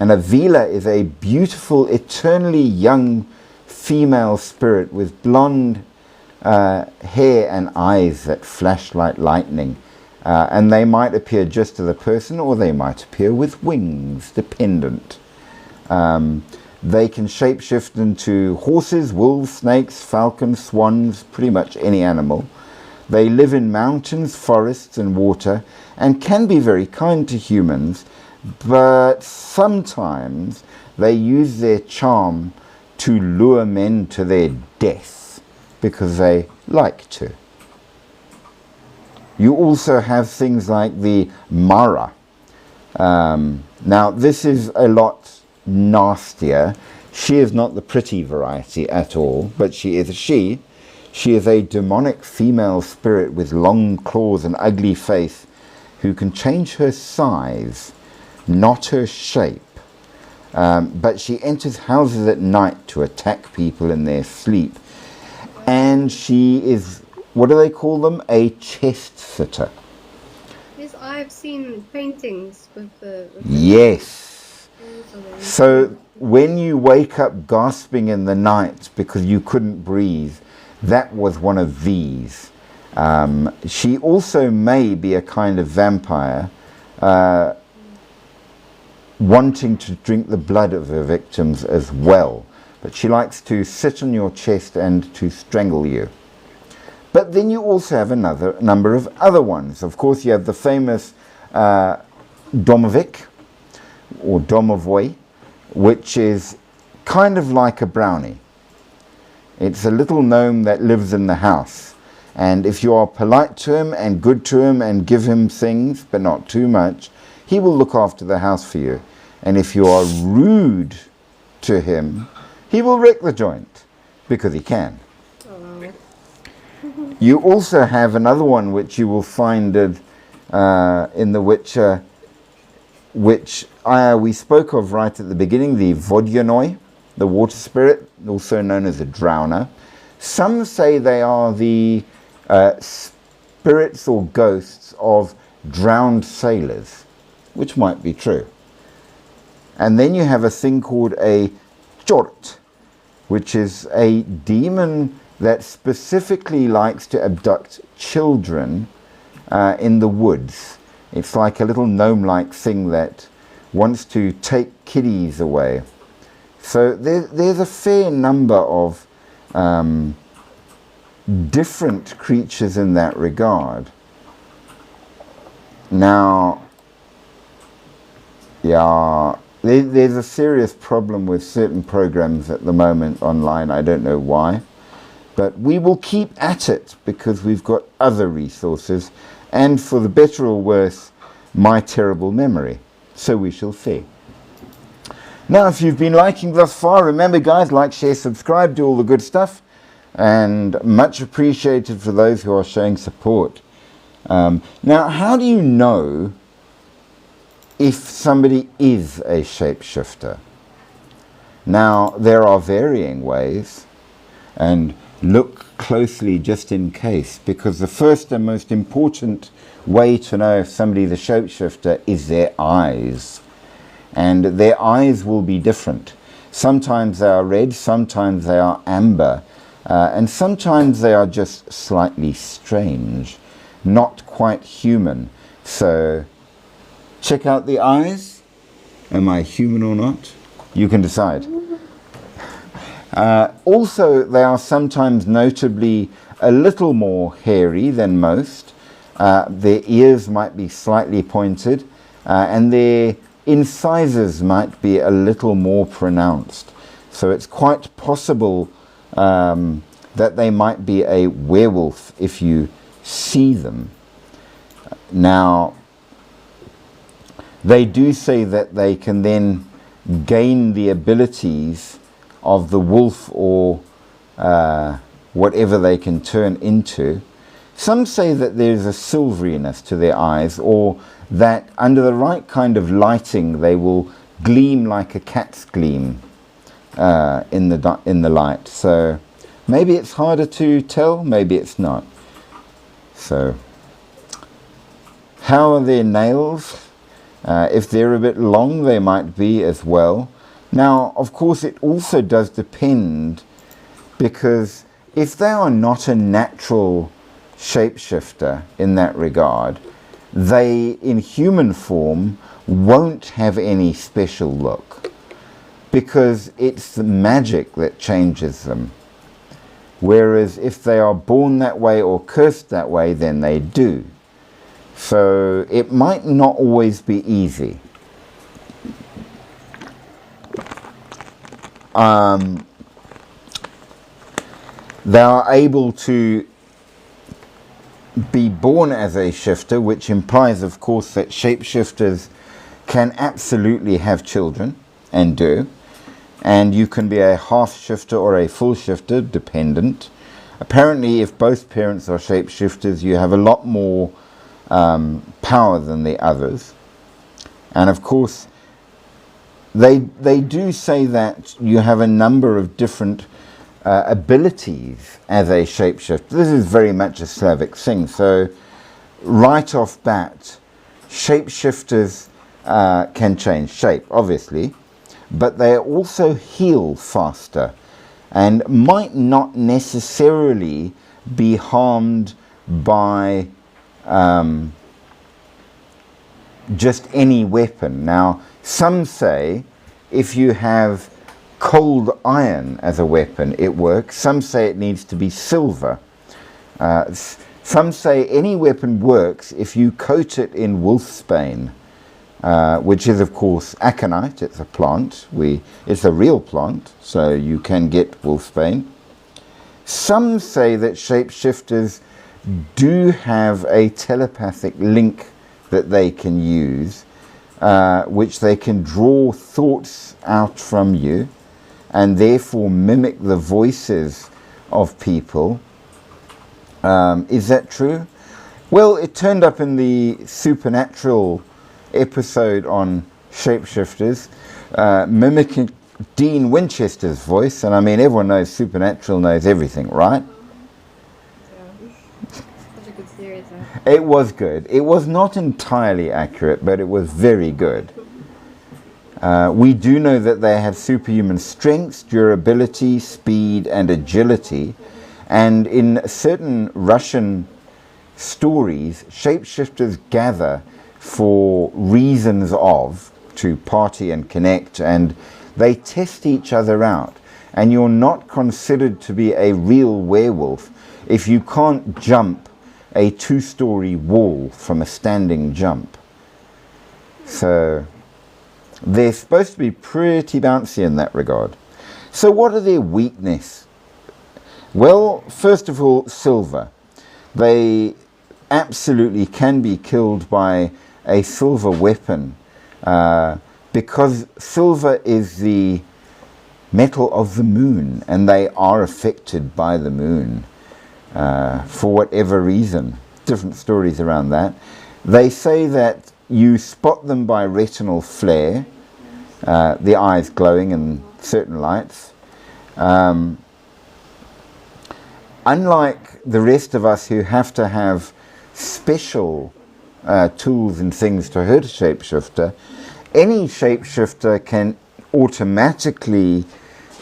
And a Vila is a beautiful, eternally young female spirit with blonde hair and eyes that flash like lightning. And they might appear just as a person, or they might appear with wings, dependent. They can shapeshift into horses, wolves, snakes, falcons, swans, pretty much any animal. They live in mountains, forests, and water, and can be very kind to humans, but sometimes they use their charm to lure men to their death, because they like to. You also have things like the Mara. Now, this is a lot nastier. She is not the pretty variety at all, but she is a she. She is a demonic female spirit with long claws and ugly face, who can change her size, not her shape. But she enters houses at night to attack people in their sleep. And she is, what do they call them? A chest sitter. Yes, I've seen paintings with the... Yes. So when you wake up gasping in the night because you couldn't breathe, that was one of these. She also may be a kind of vampire, wanting to drink the blood of her victims as well. But she likes to sit on your chest and to strangle you. But then you also have another number of other ones. Of course, you have the famous Domovic, or Domovoy, which is kind of like a brownie. It's a little gnome that lives in the house. And if you are polite to him and good to him and give him things, but not too much, he will look after the house for you. And if you are rude to him, he will wreck the joint, because he can. Oh. You also have another one which you will find in The Witcher, which we spoke of right at the beginning, the Vodyanoi, the water spirit, also known as a drowner. Some say they are the spirits or ghosts of drowned sailors, which might be true. And then you have a thing called a Chort, which is a demon that specifically likes to abduct children in the woods. It's like a little gnome-like thing that wants to take kiddies away. So there's a fair number of different creatures in that regard. Now, yeah, there's a serious problem with certain programs at the moment online. I don't know why, but we will keep at it because we've got other resources, and for the better or worse, my terrible memory. So we shall see. Now, if you've been liking thus far, remember guys, like, share, subscribe, do all the good stuff, and much appreciated for those who are showing support. Now, how do you know if somebody is a shapeshifter? Now, there are varying ways, and look closely just in case, because the first and most important way to know if somebody's a shapeshifter is their eyes. And their eyes will be different. Sometimes they are red, sometimes they are amber, and sometimes they are just slightly strange, not quite human. So check out the eyes. Am I human or not? You can decide. Also, they are sometimes notably a little more hairy than most. Their ears might be slightly pointed, and their incisors might be a little more pronounced. So it's quite possible that they might be a werewolf if you see them. Now, they do say that they can then gain the abilities of the wolf or whatever they can turn into. Some say that there's a silveriness to their eyes, or that under the right kind of lighting they will gleam like a cat's gleam in the light. So maybe it's harder to tell, maybe it's not. So how are their nails? If they're a bit long, they might be as well. Now, of course, it also does depend, because if they are not a natural shapeshifter in that regard, they in human form won't have any special look, because it's the magic that changes them. Whereas if they are born that way or cursed that way, then they do. So it might not always be easy. They are able to be born as a shifter, which implies, of course, that shapeshifters can absolutely have children, and do. And you can be a half shifter or a full shifter, dependent. Apparently, if both parents are shapeshifters, you have a lot more power than the others. And of course, they do say that you have a number of different abilities as a shapeshifter. This is very much a Slavic thing. So right off bat, shapeshifters can change shape, obviously, but they also heal faster and might not necessarily be harmed by just any weapon. Now, some say if you have cold iron as a weapon, it works. Some say it needs to be silver. Some say any weapon works if you coat it in wolfsbane, which is, of course, aconite. It's a plant. It's a real plant, so you can get wolfsbane. Some say that shapeshifters do have a telepathic link that they can use, which they can draw thoughts out from you and therefore mimic the voices of people. Is that true? Well, it turned up in the Supernatural episode on shapeshifters, mimicking Dean Winchester's voice, and I mean, everyone knows Supernatural knows everything, right? Such a good series, huh? It was good. It was not entirely accurate, but it was very good. We do know that they have superhuman strength, durability, speed, and agility. And in certain Russian stories, shapeshifters gather for reasons to party and connect, and they test each other out. And you're not considered to be a real werewolf if you can't jump a 2-story wall from a standing jump. So they're supposed to be pretty bouncy in that regard. So what are their weaknesses? Well, first of all, silver. They absolutely can be killed by a silver weapon because silver is the metal of the moon, and they are affected by the moon for whatever reason. Different stories around that. They say that you spot them by retinal flare, the eyes glowing in certain lights. Unlike the rest of us who have to have special tools and things to hurt a shapeshifter, any shapeshifter can automatically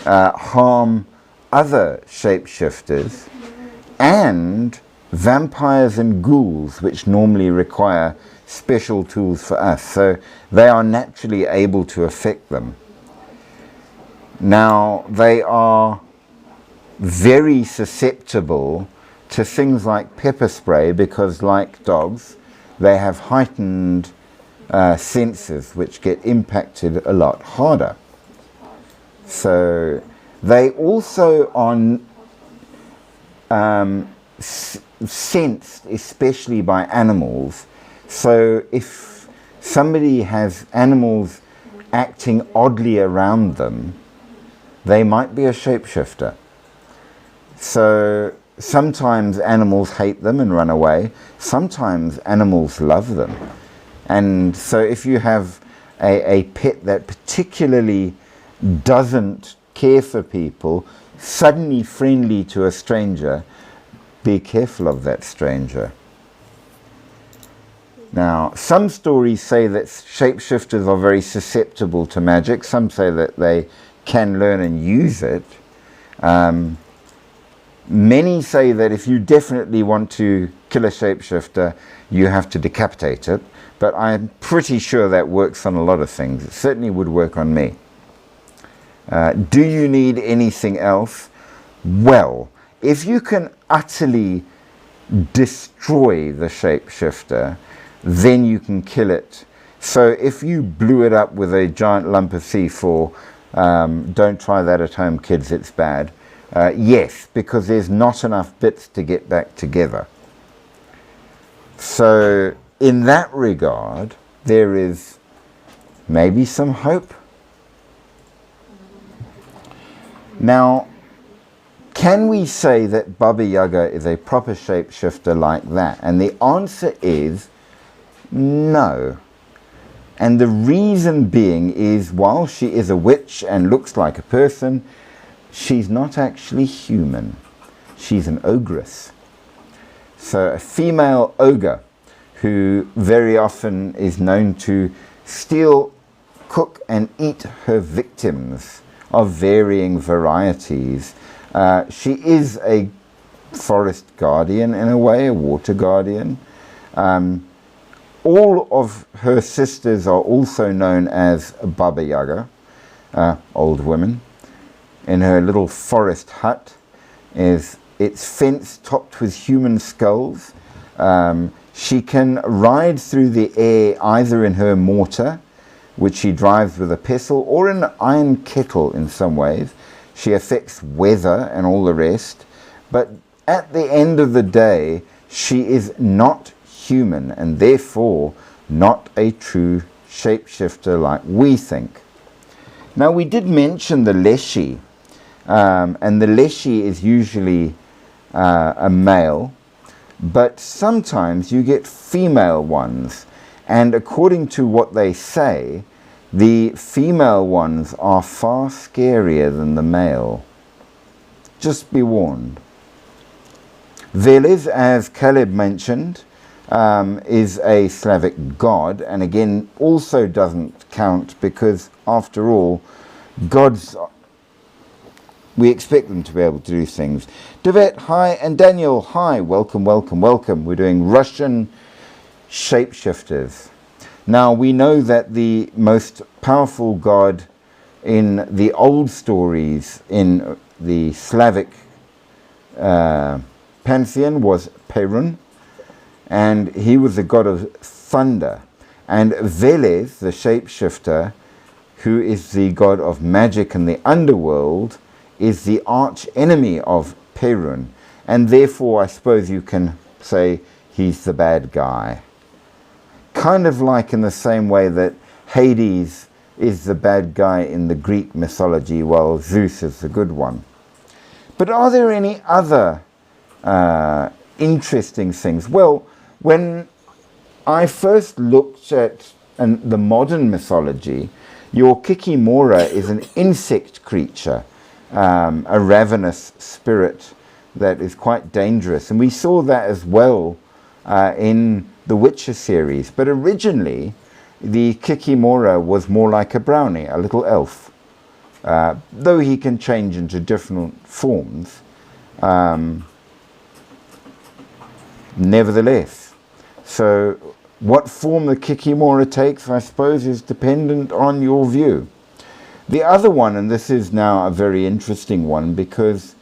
harm other shapeshifters and vampires and ghouls, which normally require special tools for us. So they are naturally able to affect them. Now, they are very susceptible to things like pepper spray because, like dogs, they have heightened senses which get impacted a lot harder. So they also are sensed, especially by animals. So if somebody has animals acting oddly around them, they might be a shapeshifter. So sometimes animals hate them and run away. Sometimes animals love them. And so if you have a pet that particularly doesn't care for people, suddenly friendly to a stranger, be careful of that stranger. Now, some stories say that shapeshifters are very susceptible to magic. Some say that they can learn and use it. Many say that if you definitely want to kill a shapeshifter, you have to decapitate it. But I'm pretty sure that works on a lot of things. It certainly would work on me. Do you need anything else? Well, if you can utterly destroy the shapeshifter, then you can kill it. So if you blew it up with a giant lump of C4, don't try that at home, kids, it's bad. Yes, because there's not enough bits to get back together. So in that regard, there is maybe some hope. Now, can we say that Baba Yaga is a proper shapeshifter like that? And the answer is no. And the reason being is, while she is a witch and looks like a person, she's not actually human. She's an ogress. So a female ogre who very often is known to steal, cook and eat her victims of varying varieties. She is a forest guardian in a way, a water guardian. All of her sisters are also known as Baba Yaga, old women. In her little forest hut, it's fenced, topped with human skulls. She can ride through the air either in her mortar, which she drives with a pestle, or in an iron kettle in some ways. She affects weather and all the rest. But at the end of the day, she is not human and therefore not a true shapeshifter like we think. Now, we did mention the Leshy, and the Leshy is usually a male, but sometimes you get female ones, and according to what they say, the female ones are far scarier than the male. Just be warned. Veles, as Caleb mentioned, is a Slavic god, and again also doesn't count because, after all, gods, we expect them to be able to do things. Devet, hi, and Daniel, hi, welcome, welcome, welcome. We're doing Russian shapeshifters. Now, we know that the most powerful god in the old stories, in the Slavic pantheon was Perun, and he was the god of thunder. And Velez, the shapeshifter, who is the god of magic and the underworld, is the arch enemy of Perun. And therefore, I suppose you can say he's the bad guy. Kind of like in the same way that Hades is the bad guy in the Greek mythology, while Zeus is the good one. But are there any other interesting things? Well, when I first looked at the modern mythology, your Kikimora is an insect creature, a ravenous spirit that is quite dangerous. And we saw that as well in the Witcher series. But originally, the Kikimora was more like a brownie, a little elf. Though he can change into different forms, nevertheless. So what form the Kikimora takes, I suppose, is dependent on your view. The other one, and this is now a very interesting one, because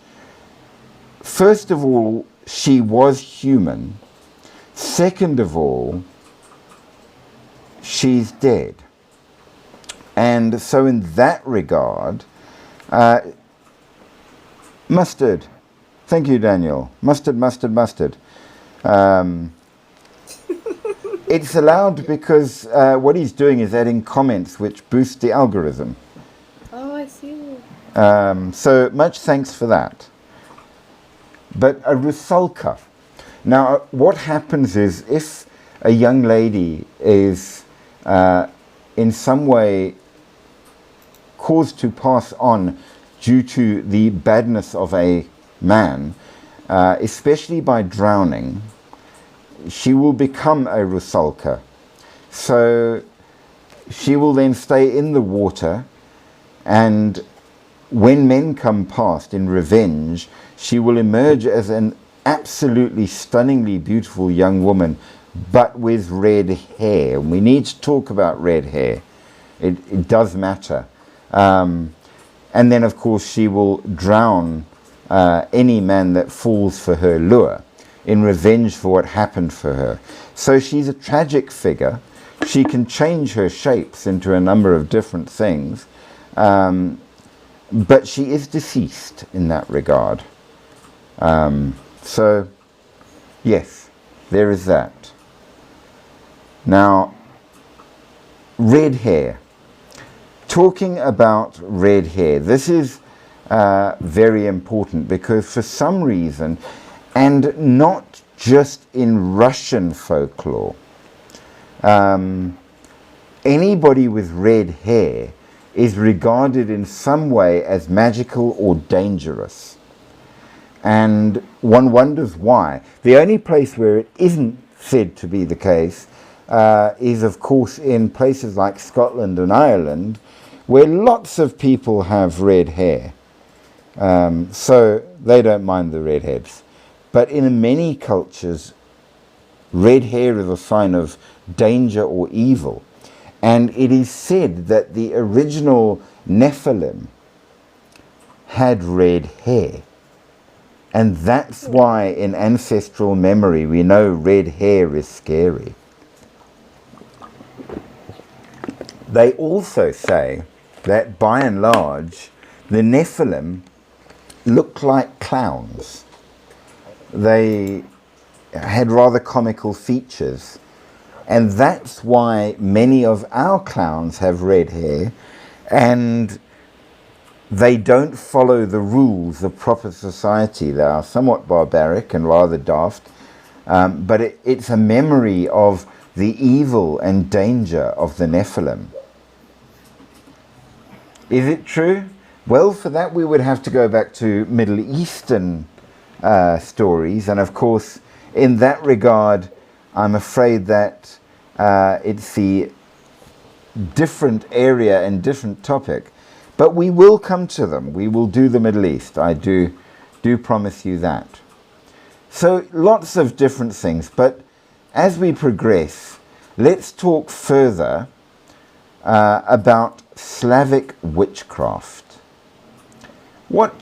first of all, she was human. Second of all, she's dead. And so in that regard, mustard. Thank you, Daniel. Mustard, mustard, mustard. It's allowed because what he's doing is adding comments which boost the algorithm. Oh, I see. So much thanks for that. But a rusalka. Now, what happens is if a young lady is in some way caused to pass on due to the badness of a man, especially by drowning, she will become a rusalka. So she will then stay in the water, and when men come past in revenge, she will emerge as an absolutely stunningly beautiful young woman, but with red hair. We need to talk about red hair. It does matter. And then, of course, she will drown any man that falls for her lure in revenge for what happened for her. So she's a tragic figure. She can change her shapes into a number of different things, but she is deceased in that regard. So, yes, there is that. Now, red hair. Talking about red hair, this is very important because for some reason, and not just in Russian folklore, anybody with red hair is regarded in some way as magical or dangerous. And one wonders why. The only place where it isn't said to be the case is, of course, in places like Scotland and Ireland, where lots of people have red hair. So they don't mind the redheads. But in many cultures, red hair is a sign of danger or evil. And it is said that the original Nephilim had red hair. And that's why in ancestral memory we know red hair is scary. They also say that by and large the Nephilim looked like clowns. They had rather comical features, and that's why many of our clowns have red hair, and they don't follow the rules of proper society. They are somewhat barbaric and rather daft, but it's a memory of the evil and danger of the Nephilim. Is it true? Well, for that we would have to go back to Middle Eastern stories, and of course in that regard I'm afraid that it's the different area and different topic, but we will come to them. We will do the Middle East. I do promise you that. So lots of different things, but as we progress, let's talk further about Slavic witchcraft. What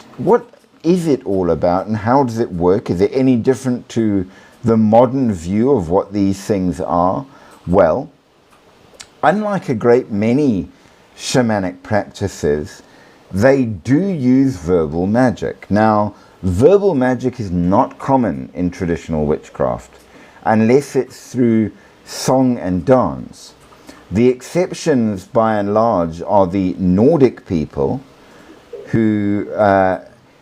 is it all about and how does it work? Is it any different to the modern view of what these things are? Well, unlike a great many shamanic practices, they do use verbal magic. Now, verbal magic is not common in traditional witchcraft unless it's through song and dance. The exceptions, by and large, are the Nordic people, who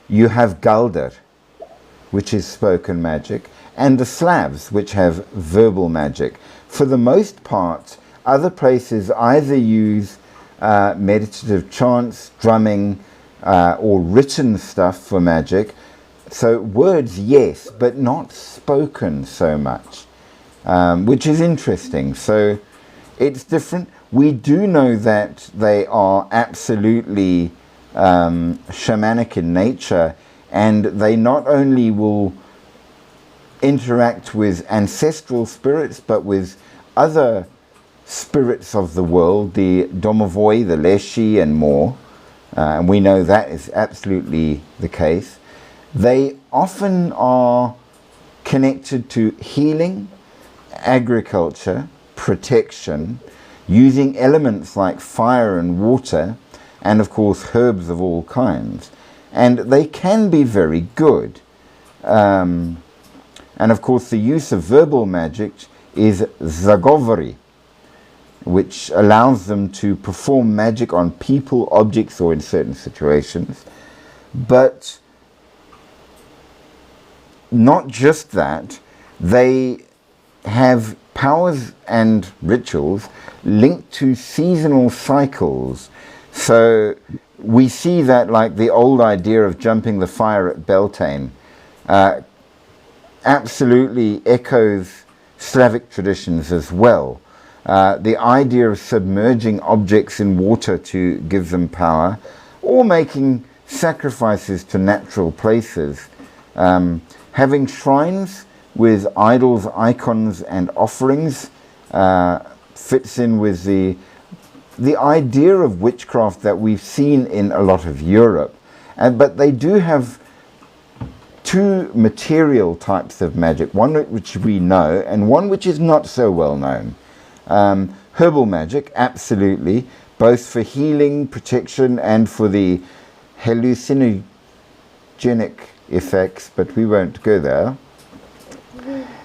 you have Galdr, which is spoken magic, and the Slavs, which have verbal magic. For the most part, other places either use meditative chants, drumming, or written stuff for magic. So words, yes, but not spoken so much, which is interesting. So it's different. We do know that they are absolutely shamanic in nature, and they not only will interact with ancestral spirits, but with other spirits of the world, the Domovoi, the Leshy, and more. And we know that is absolutely the case. They often are connected to healing, agriculture, protection, using elements like fire and water, and of course herbs of all kinds. And they can be very good. And of course the use of verbal magic is zagovori, which allows them to perform magic on people, objects, or in certain situations. But not just that, they have powers and rituals linked to seasonal cycles. So we see that, like the old idea of jumping the fire at Beltane absolutely echoes Slavic traditions as well. The idea of submerging objects in water to give them power, or making sacrifices to natural places. Having shrines with idols, icons, and offerings fits in with the idea of witchcraft that we've seen in a lot of Europe. But they do have two material types of magic, one which we know and one which is not so well known. Herbal magic, absolutely, both for healing, protection, and for the hallucinogenic effects, but we won't go there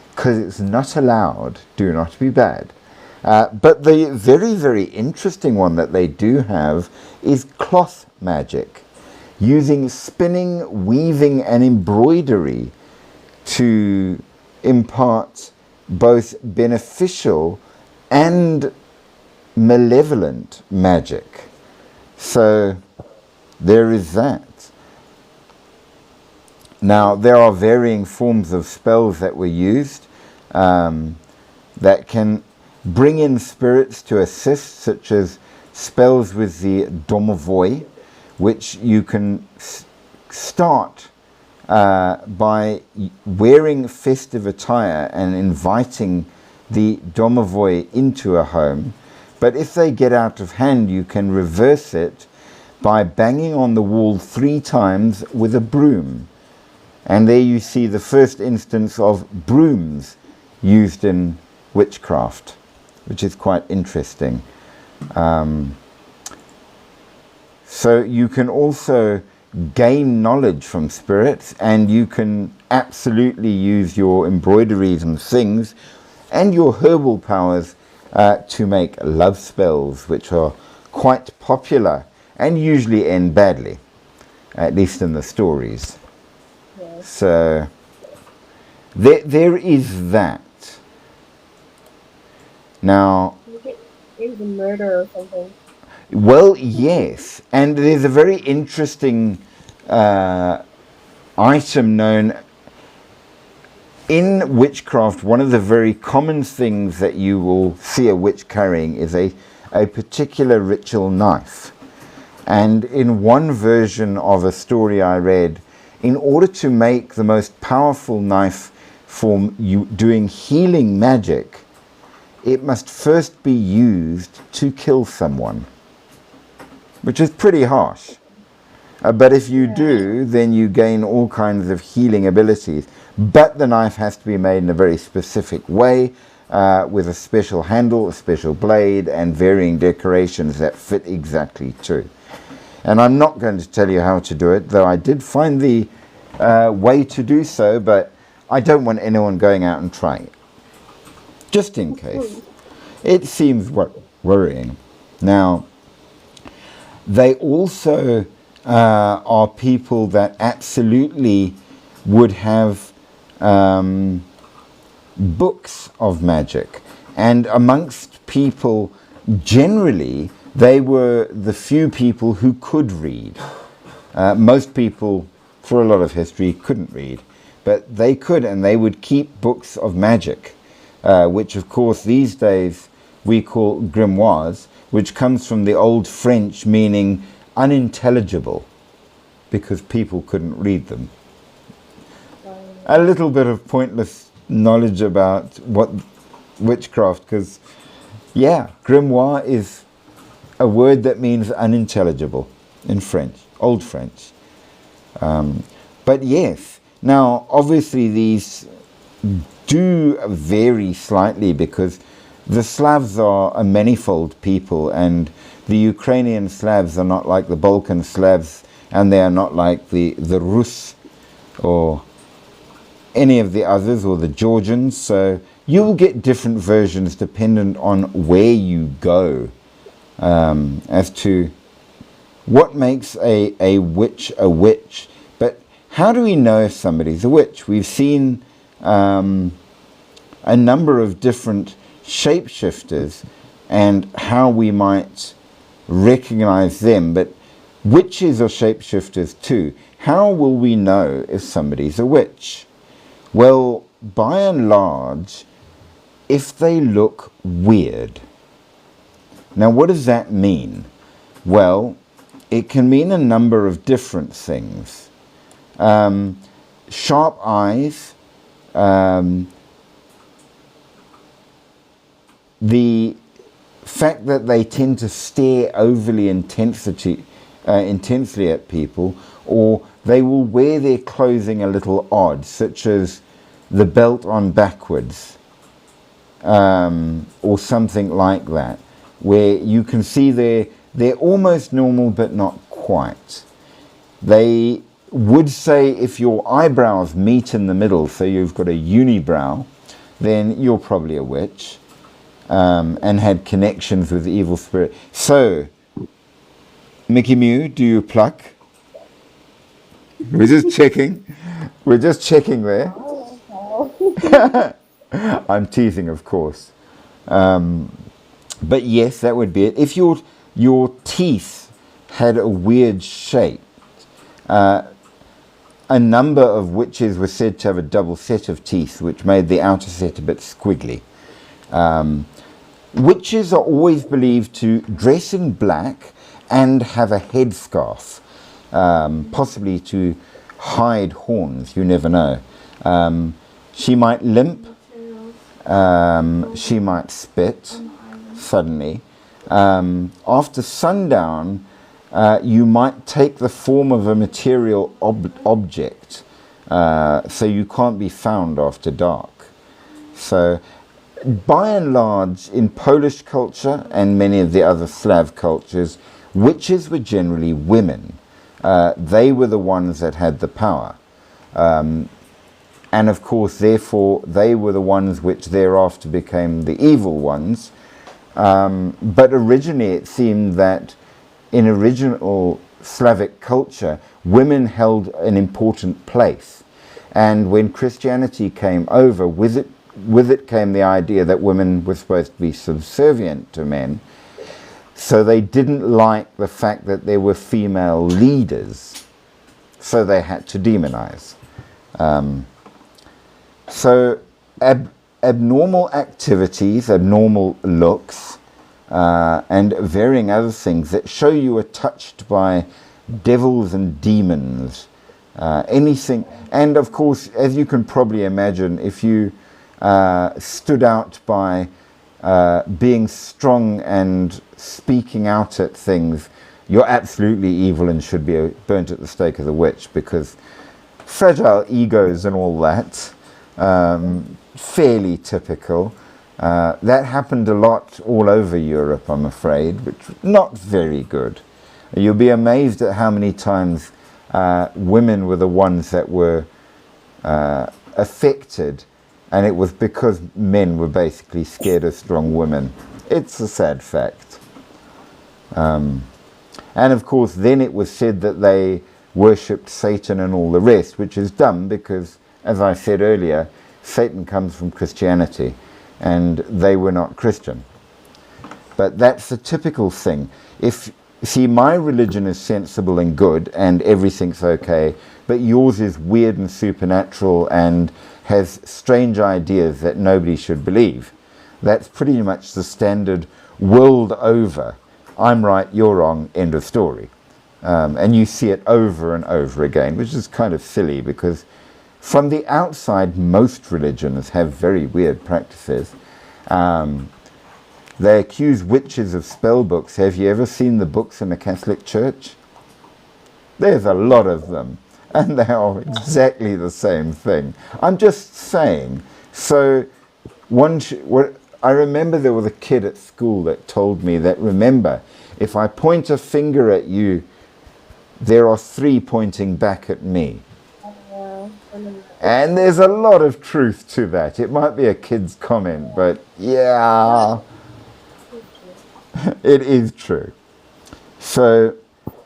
because it's not allowed. Do not be bad. But the very, very interesting one that they do have is cloth magic, using spinning, weaving, and embroidery to impart both beneficial and malevolent magic. So there is that. Now, there are varying forms of spells that were used that can bring in spirits to assist, such as spells with the Domovoi, which you can start by wearing festive attire and inviting the Domovoi into a home. But if they get out of hand, you can reverse it by banging on the wall 3 times with a broom. And there you see the first instance of brooms used in witchcraft, which is quite interesting. So you can also gain knowledge from spirits, and you can absolutely use your embroideries and things and your herbal powers to make love spells, which are quite popular and usually end badly, at least in the stories. Yes. So there is that. Now, Maybe the murder or something. well, yes, and there's a very interesting item known in witchcraft. One of the very common things that you will see a witch carrying is a particular ritual knife. And in one version of a story I read, in order to make the most powerful knife for you doing healing magic, it must first be used to kill someone, which is pretty harsh. But if you do, then you gain all kinds of healing abilities. But the knife has to be made in a very specific way, with a special handle, a special blade, and varying decorations that fit exactly too. And I'm not going to tell you how to do it, though I did find the way to do so, but I don't want anyone going out and trying it. Just in case. It seems worrying. Now, they also are people that absolutely would have books of magic. And amongst people, generally, they were the few people who could read. Most people, for a lot of history, couldn't read. But they could, and they would keep books of magic, which, of course, these days we call grimoires, which comes from the old French meaning unintelligible, because people couldn't read them. A little bit of pointless knowledge about what witchcraft, because, yeah, grimoire is a word that means unintelligible in French, Old French. But yes, now obviously these do vary slightly because the Slavs are a manifold people, and the Ukrainian Slavs are not like the Balkan Slavs, and they are not like the Rus or any of the others, or the Georgians. So you will get different versions dependent on where you go, as to what makes a witch a witch. But how do we know if somebody's a witch? We've seen a number of different shapeshifters and how we might recognize them, but witches are shapeshifters too. How will we know if somebody's a witch? Well, by and large, if they look weird. Now, what does that mean? Well, it can mean a number of different things. Sharp eyes, the fact that they tend to stare overly intensely at people, or they will wear their clothing a little odd, such as the belt on backwards, or something like that, where you can see they're almost normal but not quite. They would say if your eyebrows meet in the middle, so you've got a unibrow, then you're probably a witch. And had connections with the evil spirit. So, Mickey Mew, do you pluck? We're just checking. We're just checking there. I'm teasing, of course. But yes, that would be it. If your teeth had a weird shape, a number of witches were said to have a double set of teeth, which made the outer set a bit squiggly. Witches are always believed to dress in black and have a headscarf, possibly to hide horns, you never know. She might limp, she might spit suddenly. After sundown, you might take the form of a material object, so you can't be found after dark. So, by and large, in Polish culture and many of the other Slav cultures, witches were generally women. They were the ones that had the power. And of course, therefore, they were the ones which thereafter became the evil ones. But originally, it seemed that in original Slavic culture, women held an important place. And when Christianity came over, with it came the idea that women were supposed to be subservient to men. So they didn't like the fact that there were female leaders. So they had to demonize. So abnormal activities, abnormal looks, and varying other things that show you are touched by devils and demons. Anything. And of course, as you can probably imagine, if you stood out by being strong and speaking out at things, you're absolutely evil and should be burnt at the stake as a witch, because fragile egos and all that, fairly typical. That happened a lot all over Europe, I'm afraid, which was not very good. You'll be amazed at how many times women were the ones that were affected, and it was because men were basically scared of strong women. It's a sad fact. And of course, then it was said that they worshipped Satan and all the rest, which is dumb because, as I said earlier, Satan comes from Christianity, and they were not Christian. But that's the typical thing. See, my religion is sensible and good, and everything's okay, but yours is weird and supernatural and has strange ideas that nobody should believe. That's pretty much the standard world over. I'm right, you're wrong, end of story. And you see it over and over again, which is kind of silly because from the outside, most religions have very weird practices. They accuse witches of spell books. Have you ever seen the books in the Catholic Church? There's a lot of them, and they are exactly the same thing. I'm just saying. So, I remember there was a kid at school that told me that, remember, if I point a finger at you, there are 3 pointing back at me. And there's a lot of truth to that. It might be a kid's comment, but yeah, it is true. So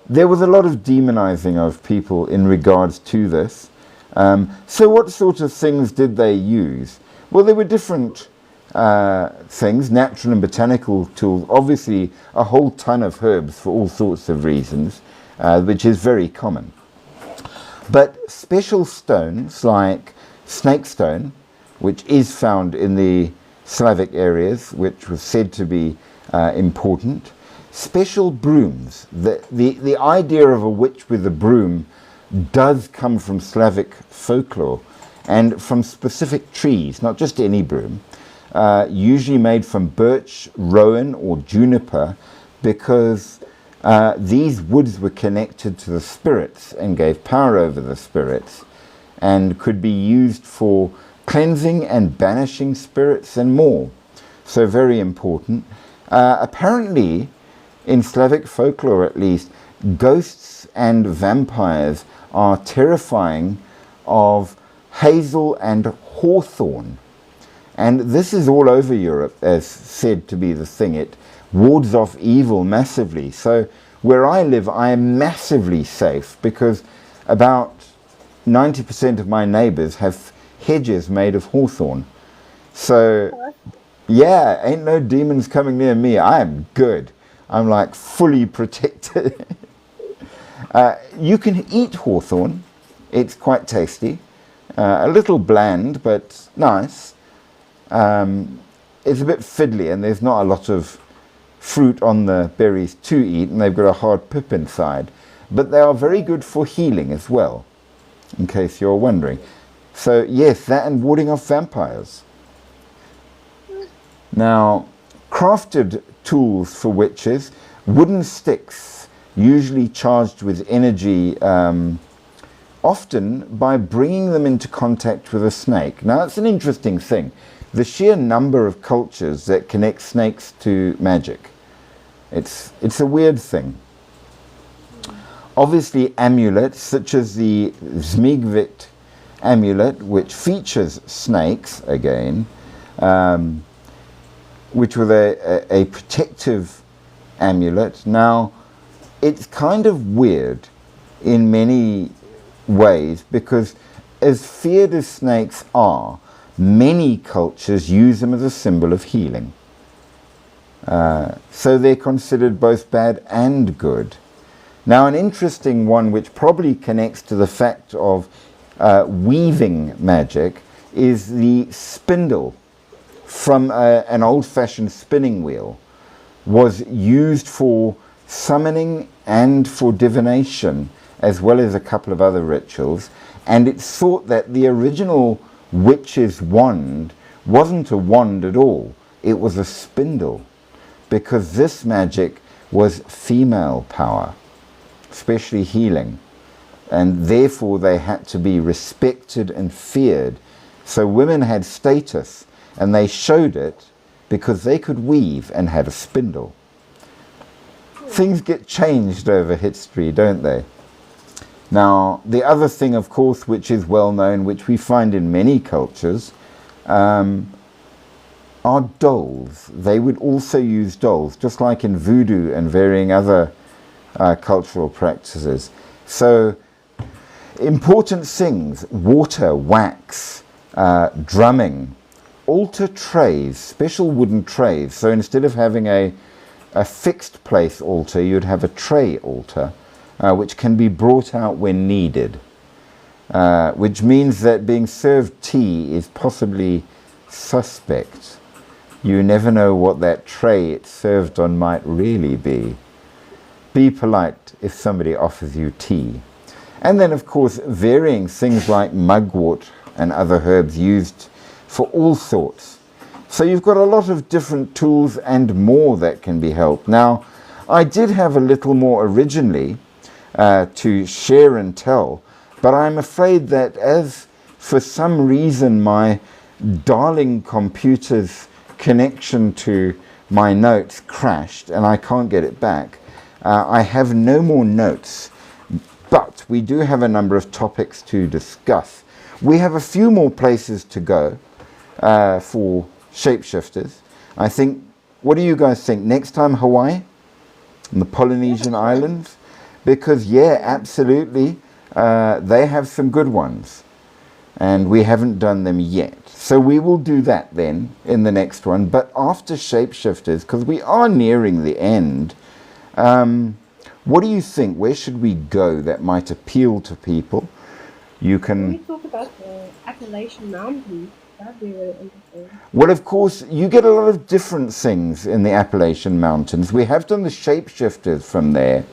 there was a lot of demonizing of people in regards to this. So what sort of things did they use? Well, there were different things, natural and botanical tools, obviously a whole ton of herbs for all sorts of reasons, which is very common. But special stones like snake stone, which is found in the Slavic areas, which was said to be important. Special brooms. The idea of a witch with a broom does come from Slavic folklore and from specific trees, not just any broom, usually made from birch, rowan or juniper, because these woods were connected to the spirits and gave power over the spirits and could be used for cleansing and banishing spirits and more. So very important. Apparently, in Slavic folklore at least, ghosts and vampires are terrifying of hazel and hawthorn. And this is all over Europe as said to be the thing. It wards off evil massively. So where I live, I am massively safe because about 90% of my neighbors have hedges made of hawthorn. So yeah, ain't no demons coming near me. I am good. I'm like fully protected. You can eat hawthorn. It's quite tasty. A little bland, but nice. It's a bit fiddly and there's not a lot of fruit on the berries to eat, and they've got a hard pip inside. But they are very good for healing as well, in case you're wondering. So yes, that and warding off vampires. Now, crafted tools for witches, wooden sticks, usually charged with energy, often by bringing them into contact with a snake. Now, that's an interesting thing. The sheer number of cultures that connect snakes to magic. It's a weird thing. Obviously, amulets, such as the Zmigvit amulet, which features snakes again, which was a protective amulet. Now, it's kind of weird in many ways because as feared as snakes are, many cultures use them as a symbol of healing. So they're considered both bad and good. Now, an interesting one which probably connects to the fact of weaving magic is the spindle from an old-fashioned spinning wheel. Was used for summoning and for divination, as well as a couple of other rituals. And it's thought that the original witch's wand wasn't a wand at all. It was a spindle, because this magic was female power, especially healing. And therefore they had to be respected and feared. So women had status, and they showed it because they could weave and had a spindle. Things get changed over history, don't they? Now, the other thing, of course, which is well known, which we find in many cultures, are dolls. They would also use dolls, just like in voodoo and varying other cultural practices. So, important things: water, wax, drumming, altar trays, special wooden trays. So instead of having a fixed place altar, you'd have a tray altar, which can be brought out when needed, which means that being served tea is possibly suspect. You never know what that tray it's served on might really be. Be polite if somebody offers you tea. And then, of course, varying things like mugwort and other herbs used for all sorts. So you've got a lot of different tools and more that can be helped. Now, I did have a little more originally to share and tell, but I'm afraid that as for some reason my darling computer's connection to my notes crashed and I can't get it back, I have no more notes. But we do have a number of topics to discuss. We have a few more places to go for shapeshifters. I think, what do you guys think? Next time Hawaii and the Polynesian Islands? Because, yeah, absolutely, they have some good ones. And we haven't done them yet. So we will do that then in the next one. But after shapeshifters, because we are nearing the end, what do you think? Where should we go that might appeal to people? You Can we can... talk about the Appalachian Mountains? That'd be really interesting. Well, of course, you get a lot of different things in the Appalachian Mountains. We have done the shapeshifters from there,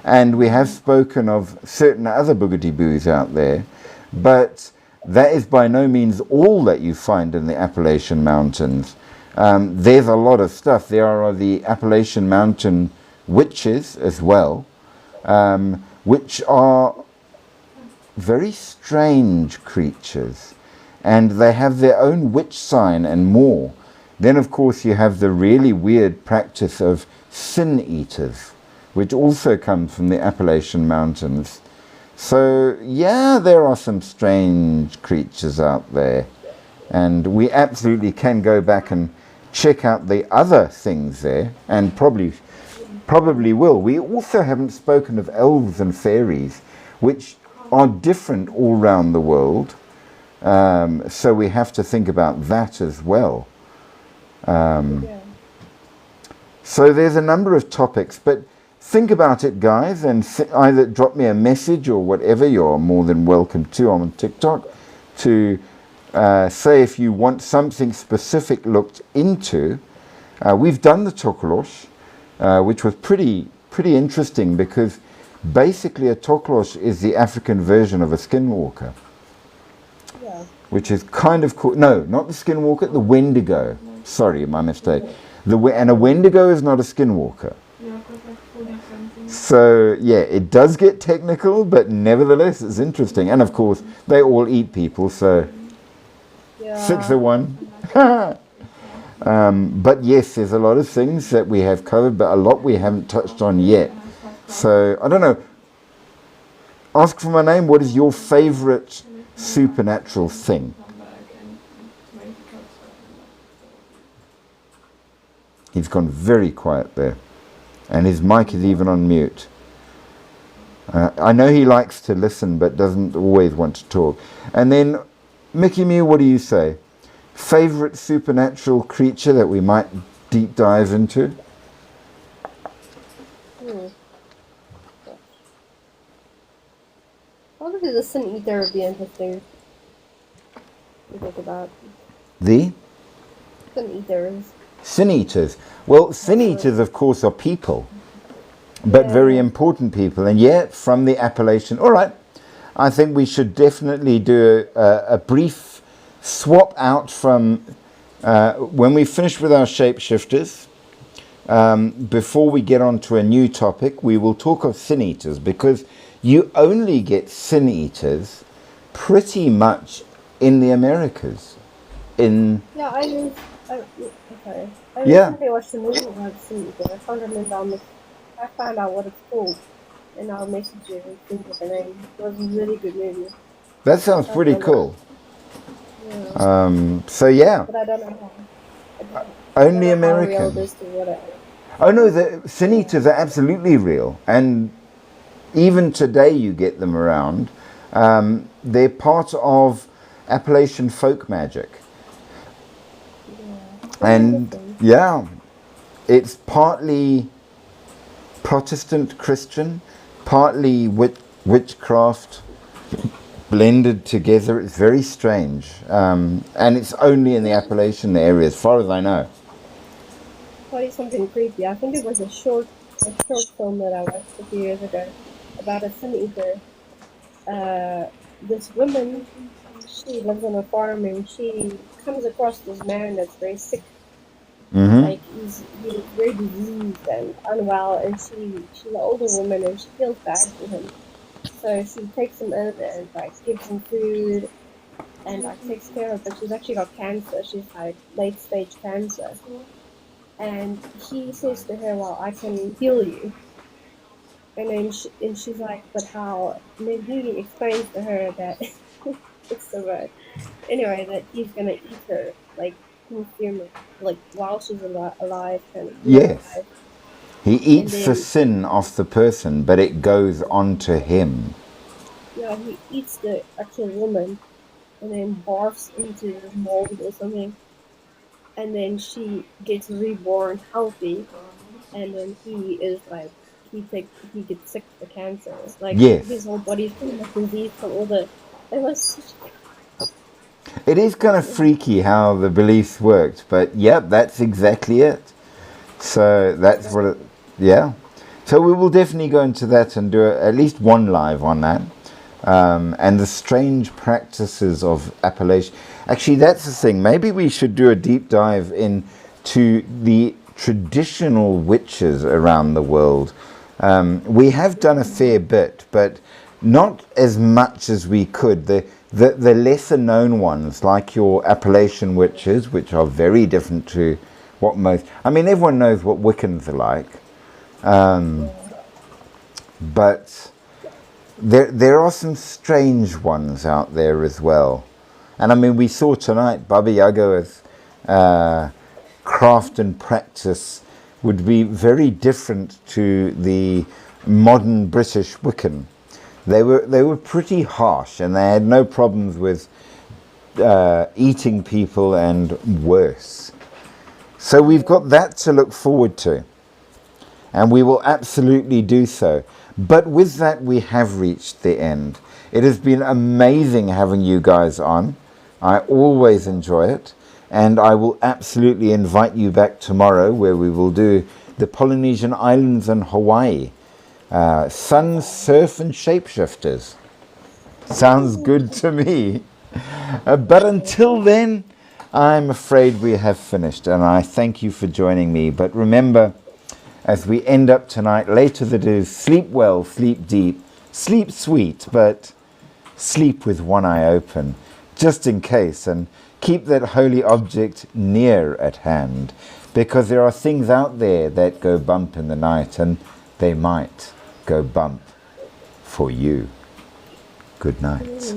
and we have spoken of certain other boogity-boos out there, but that is by no means all that you find in the Appalachian Mountains. There's a lot of stuff. There are the Appalachian Mountain witches as well, which are very strange creatures, and they have their own witch sign and more. Then, of course, you have the really weird practice of sin eaters, which also comes from the Appalachian Mountains. So, yeah, there are some strange creatures out there, and we absolutely can go back and check out the other things there, and probably will. We also haven't spoken of elves and fairies, which are different all around the world. So we have to think about that as well. So there's a number of topics, but think about it, guys, and either drop me a message or whatever. You're more than welcome to on TikTok to say if you want something specific looked into. We've done the tokolosh, which was pretty interesting, because basically a tokolosh is the African version of a skinwalker. Yeah. Which is kind of cool. No, not the skinwalker, the Wendigo. Sorry, my mistake. And a Wendigo is not a skinwalker. So, yeah, it does get technical, but nevertheless, it's interesting. And of course, they all eat people, so 6 of 1. But yes, there's a lot of things that we have covered, but a lot we haven't touched on yet. So, I don't know. Ask for my name. What is your favorite supernatural thing? He's gone very quiet there, and his mic is even on mute. I know he likes to listen, but doesn't always want to talk. And then, Mickey Mew, what do you say? Favorite supernatural creature that we might deep dive into? Probably the Sin Eater would be interesting to think about. The Sin Eaters. Sin Eaters. Well, Sin Eaters, of course, are people, but very important people. And yet, from the Appalachian... All right, I think we should definitely do a brief swap out from... when we finish with our shapeshifters, before we get on to a new topic, we will talk of sin eaters, because you only get sin eaters pretty much in the Americas. Yeah, okay. I Yeah. recently watched a movie about Sin Eater. I found it in I found out what it's called, and I'll message you and think of the name. It was a really good movie. That sounds pretty cool. Yeah. So yeah, But I don't know how. only I don't know how real American. this to what Oh no, the sin eaters are absolutely real, and even today you get them around. They're part of Appalachian folk magic, and yeah, it's partly Protestant Christian, partly witchcraft blended together. It's very strange, and it's only in the Appalachian area, as far as I know. tell you something creepy. I think it was a short film that I watched a few years ago about a sin eater. This woman, she lives on a farm and she comes across this man that's very sick. Like he's very diseased and unwell, and she's an older woman and she feels bad for him. So she takes him in and like gives him food and like takes care of him. But she's actually got cancer. She's like late stage cancer. And he says to her, "Well, I can heal you." And then she's like, "But how?" And then he explains to her that it's so bad. Anyway, that he's gonna eat her, like consume her, like while she's alive, kind of. Yes. Alive. He eats And the then- sin off the person, but it goes on to him. Yeah, he eats the actual woman, and then barfs into the mold or something. And then she gets reborn healthy, and then he is like he gets sick with the cancer. Like Yes. his whole body's pretty much diseased from all the. It was such. It is kind of freaky how the beliefs worked, but yep, that's exactly it. So that's what it, yeah. So we will definitely go into that and do at least one live on that. And the strange practices of Appalachian. Actually, that's the thing. Maybe we should do a deep dive into the traditional witches around the world. We have done a fair bit, but not as much as we could. The lesser known ones, like your Appalachian witches, which are very different to what most... I mean, everyone knows what Wiccans are like. But there are some strange ones out there as well. And I mean, we saw tonight Baba Yaga's craft and practice would be very different to the modern British Wiccan. They were pretty harsh, and they had no problems with eating people and worse. So we've got that to look forward to, and we will absolutely do so. But with that, we have reached the end. It has been amazing having you guys on. I always enjoy it, and I will absolutely invite you back tomorrow, where we will do the Polynesian Islands and Hawaii. Sun, surf, and shapeshifters. Sounds good to me. But until then, I'm afraid we have finished, and I thank you for joining me. But remember, as we end up tonight, later the do, sleep well, sleep deep, sleep sweet, but sleep with one eye open, just in case, and keep that holy object near at hand, because there are things out there that go bump in the night, and they might go bump for you. Good night.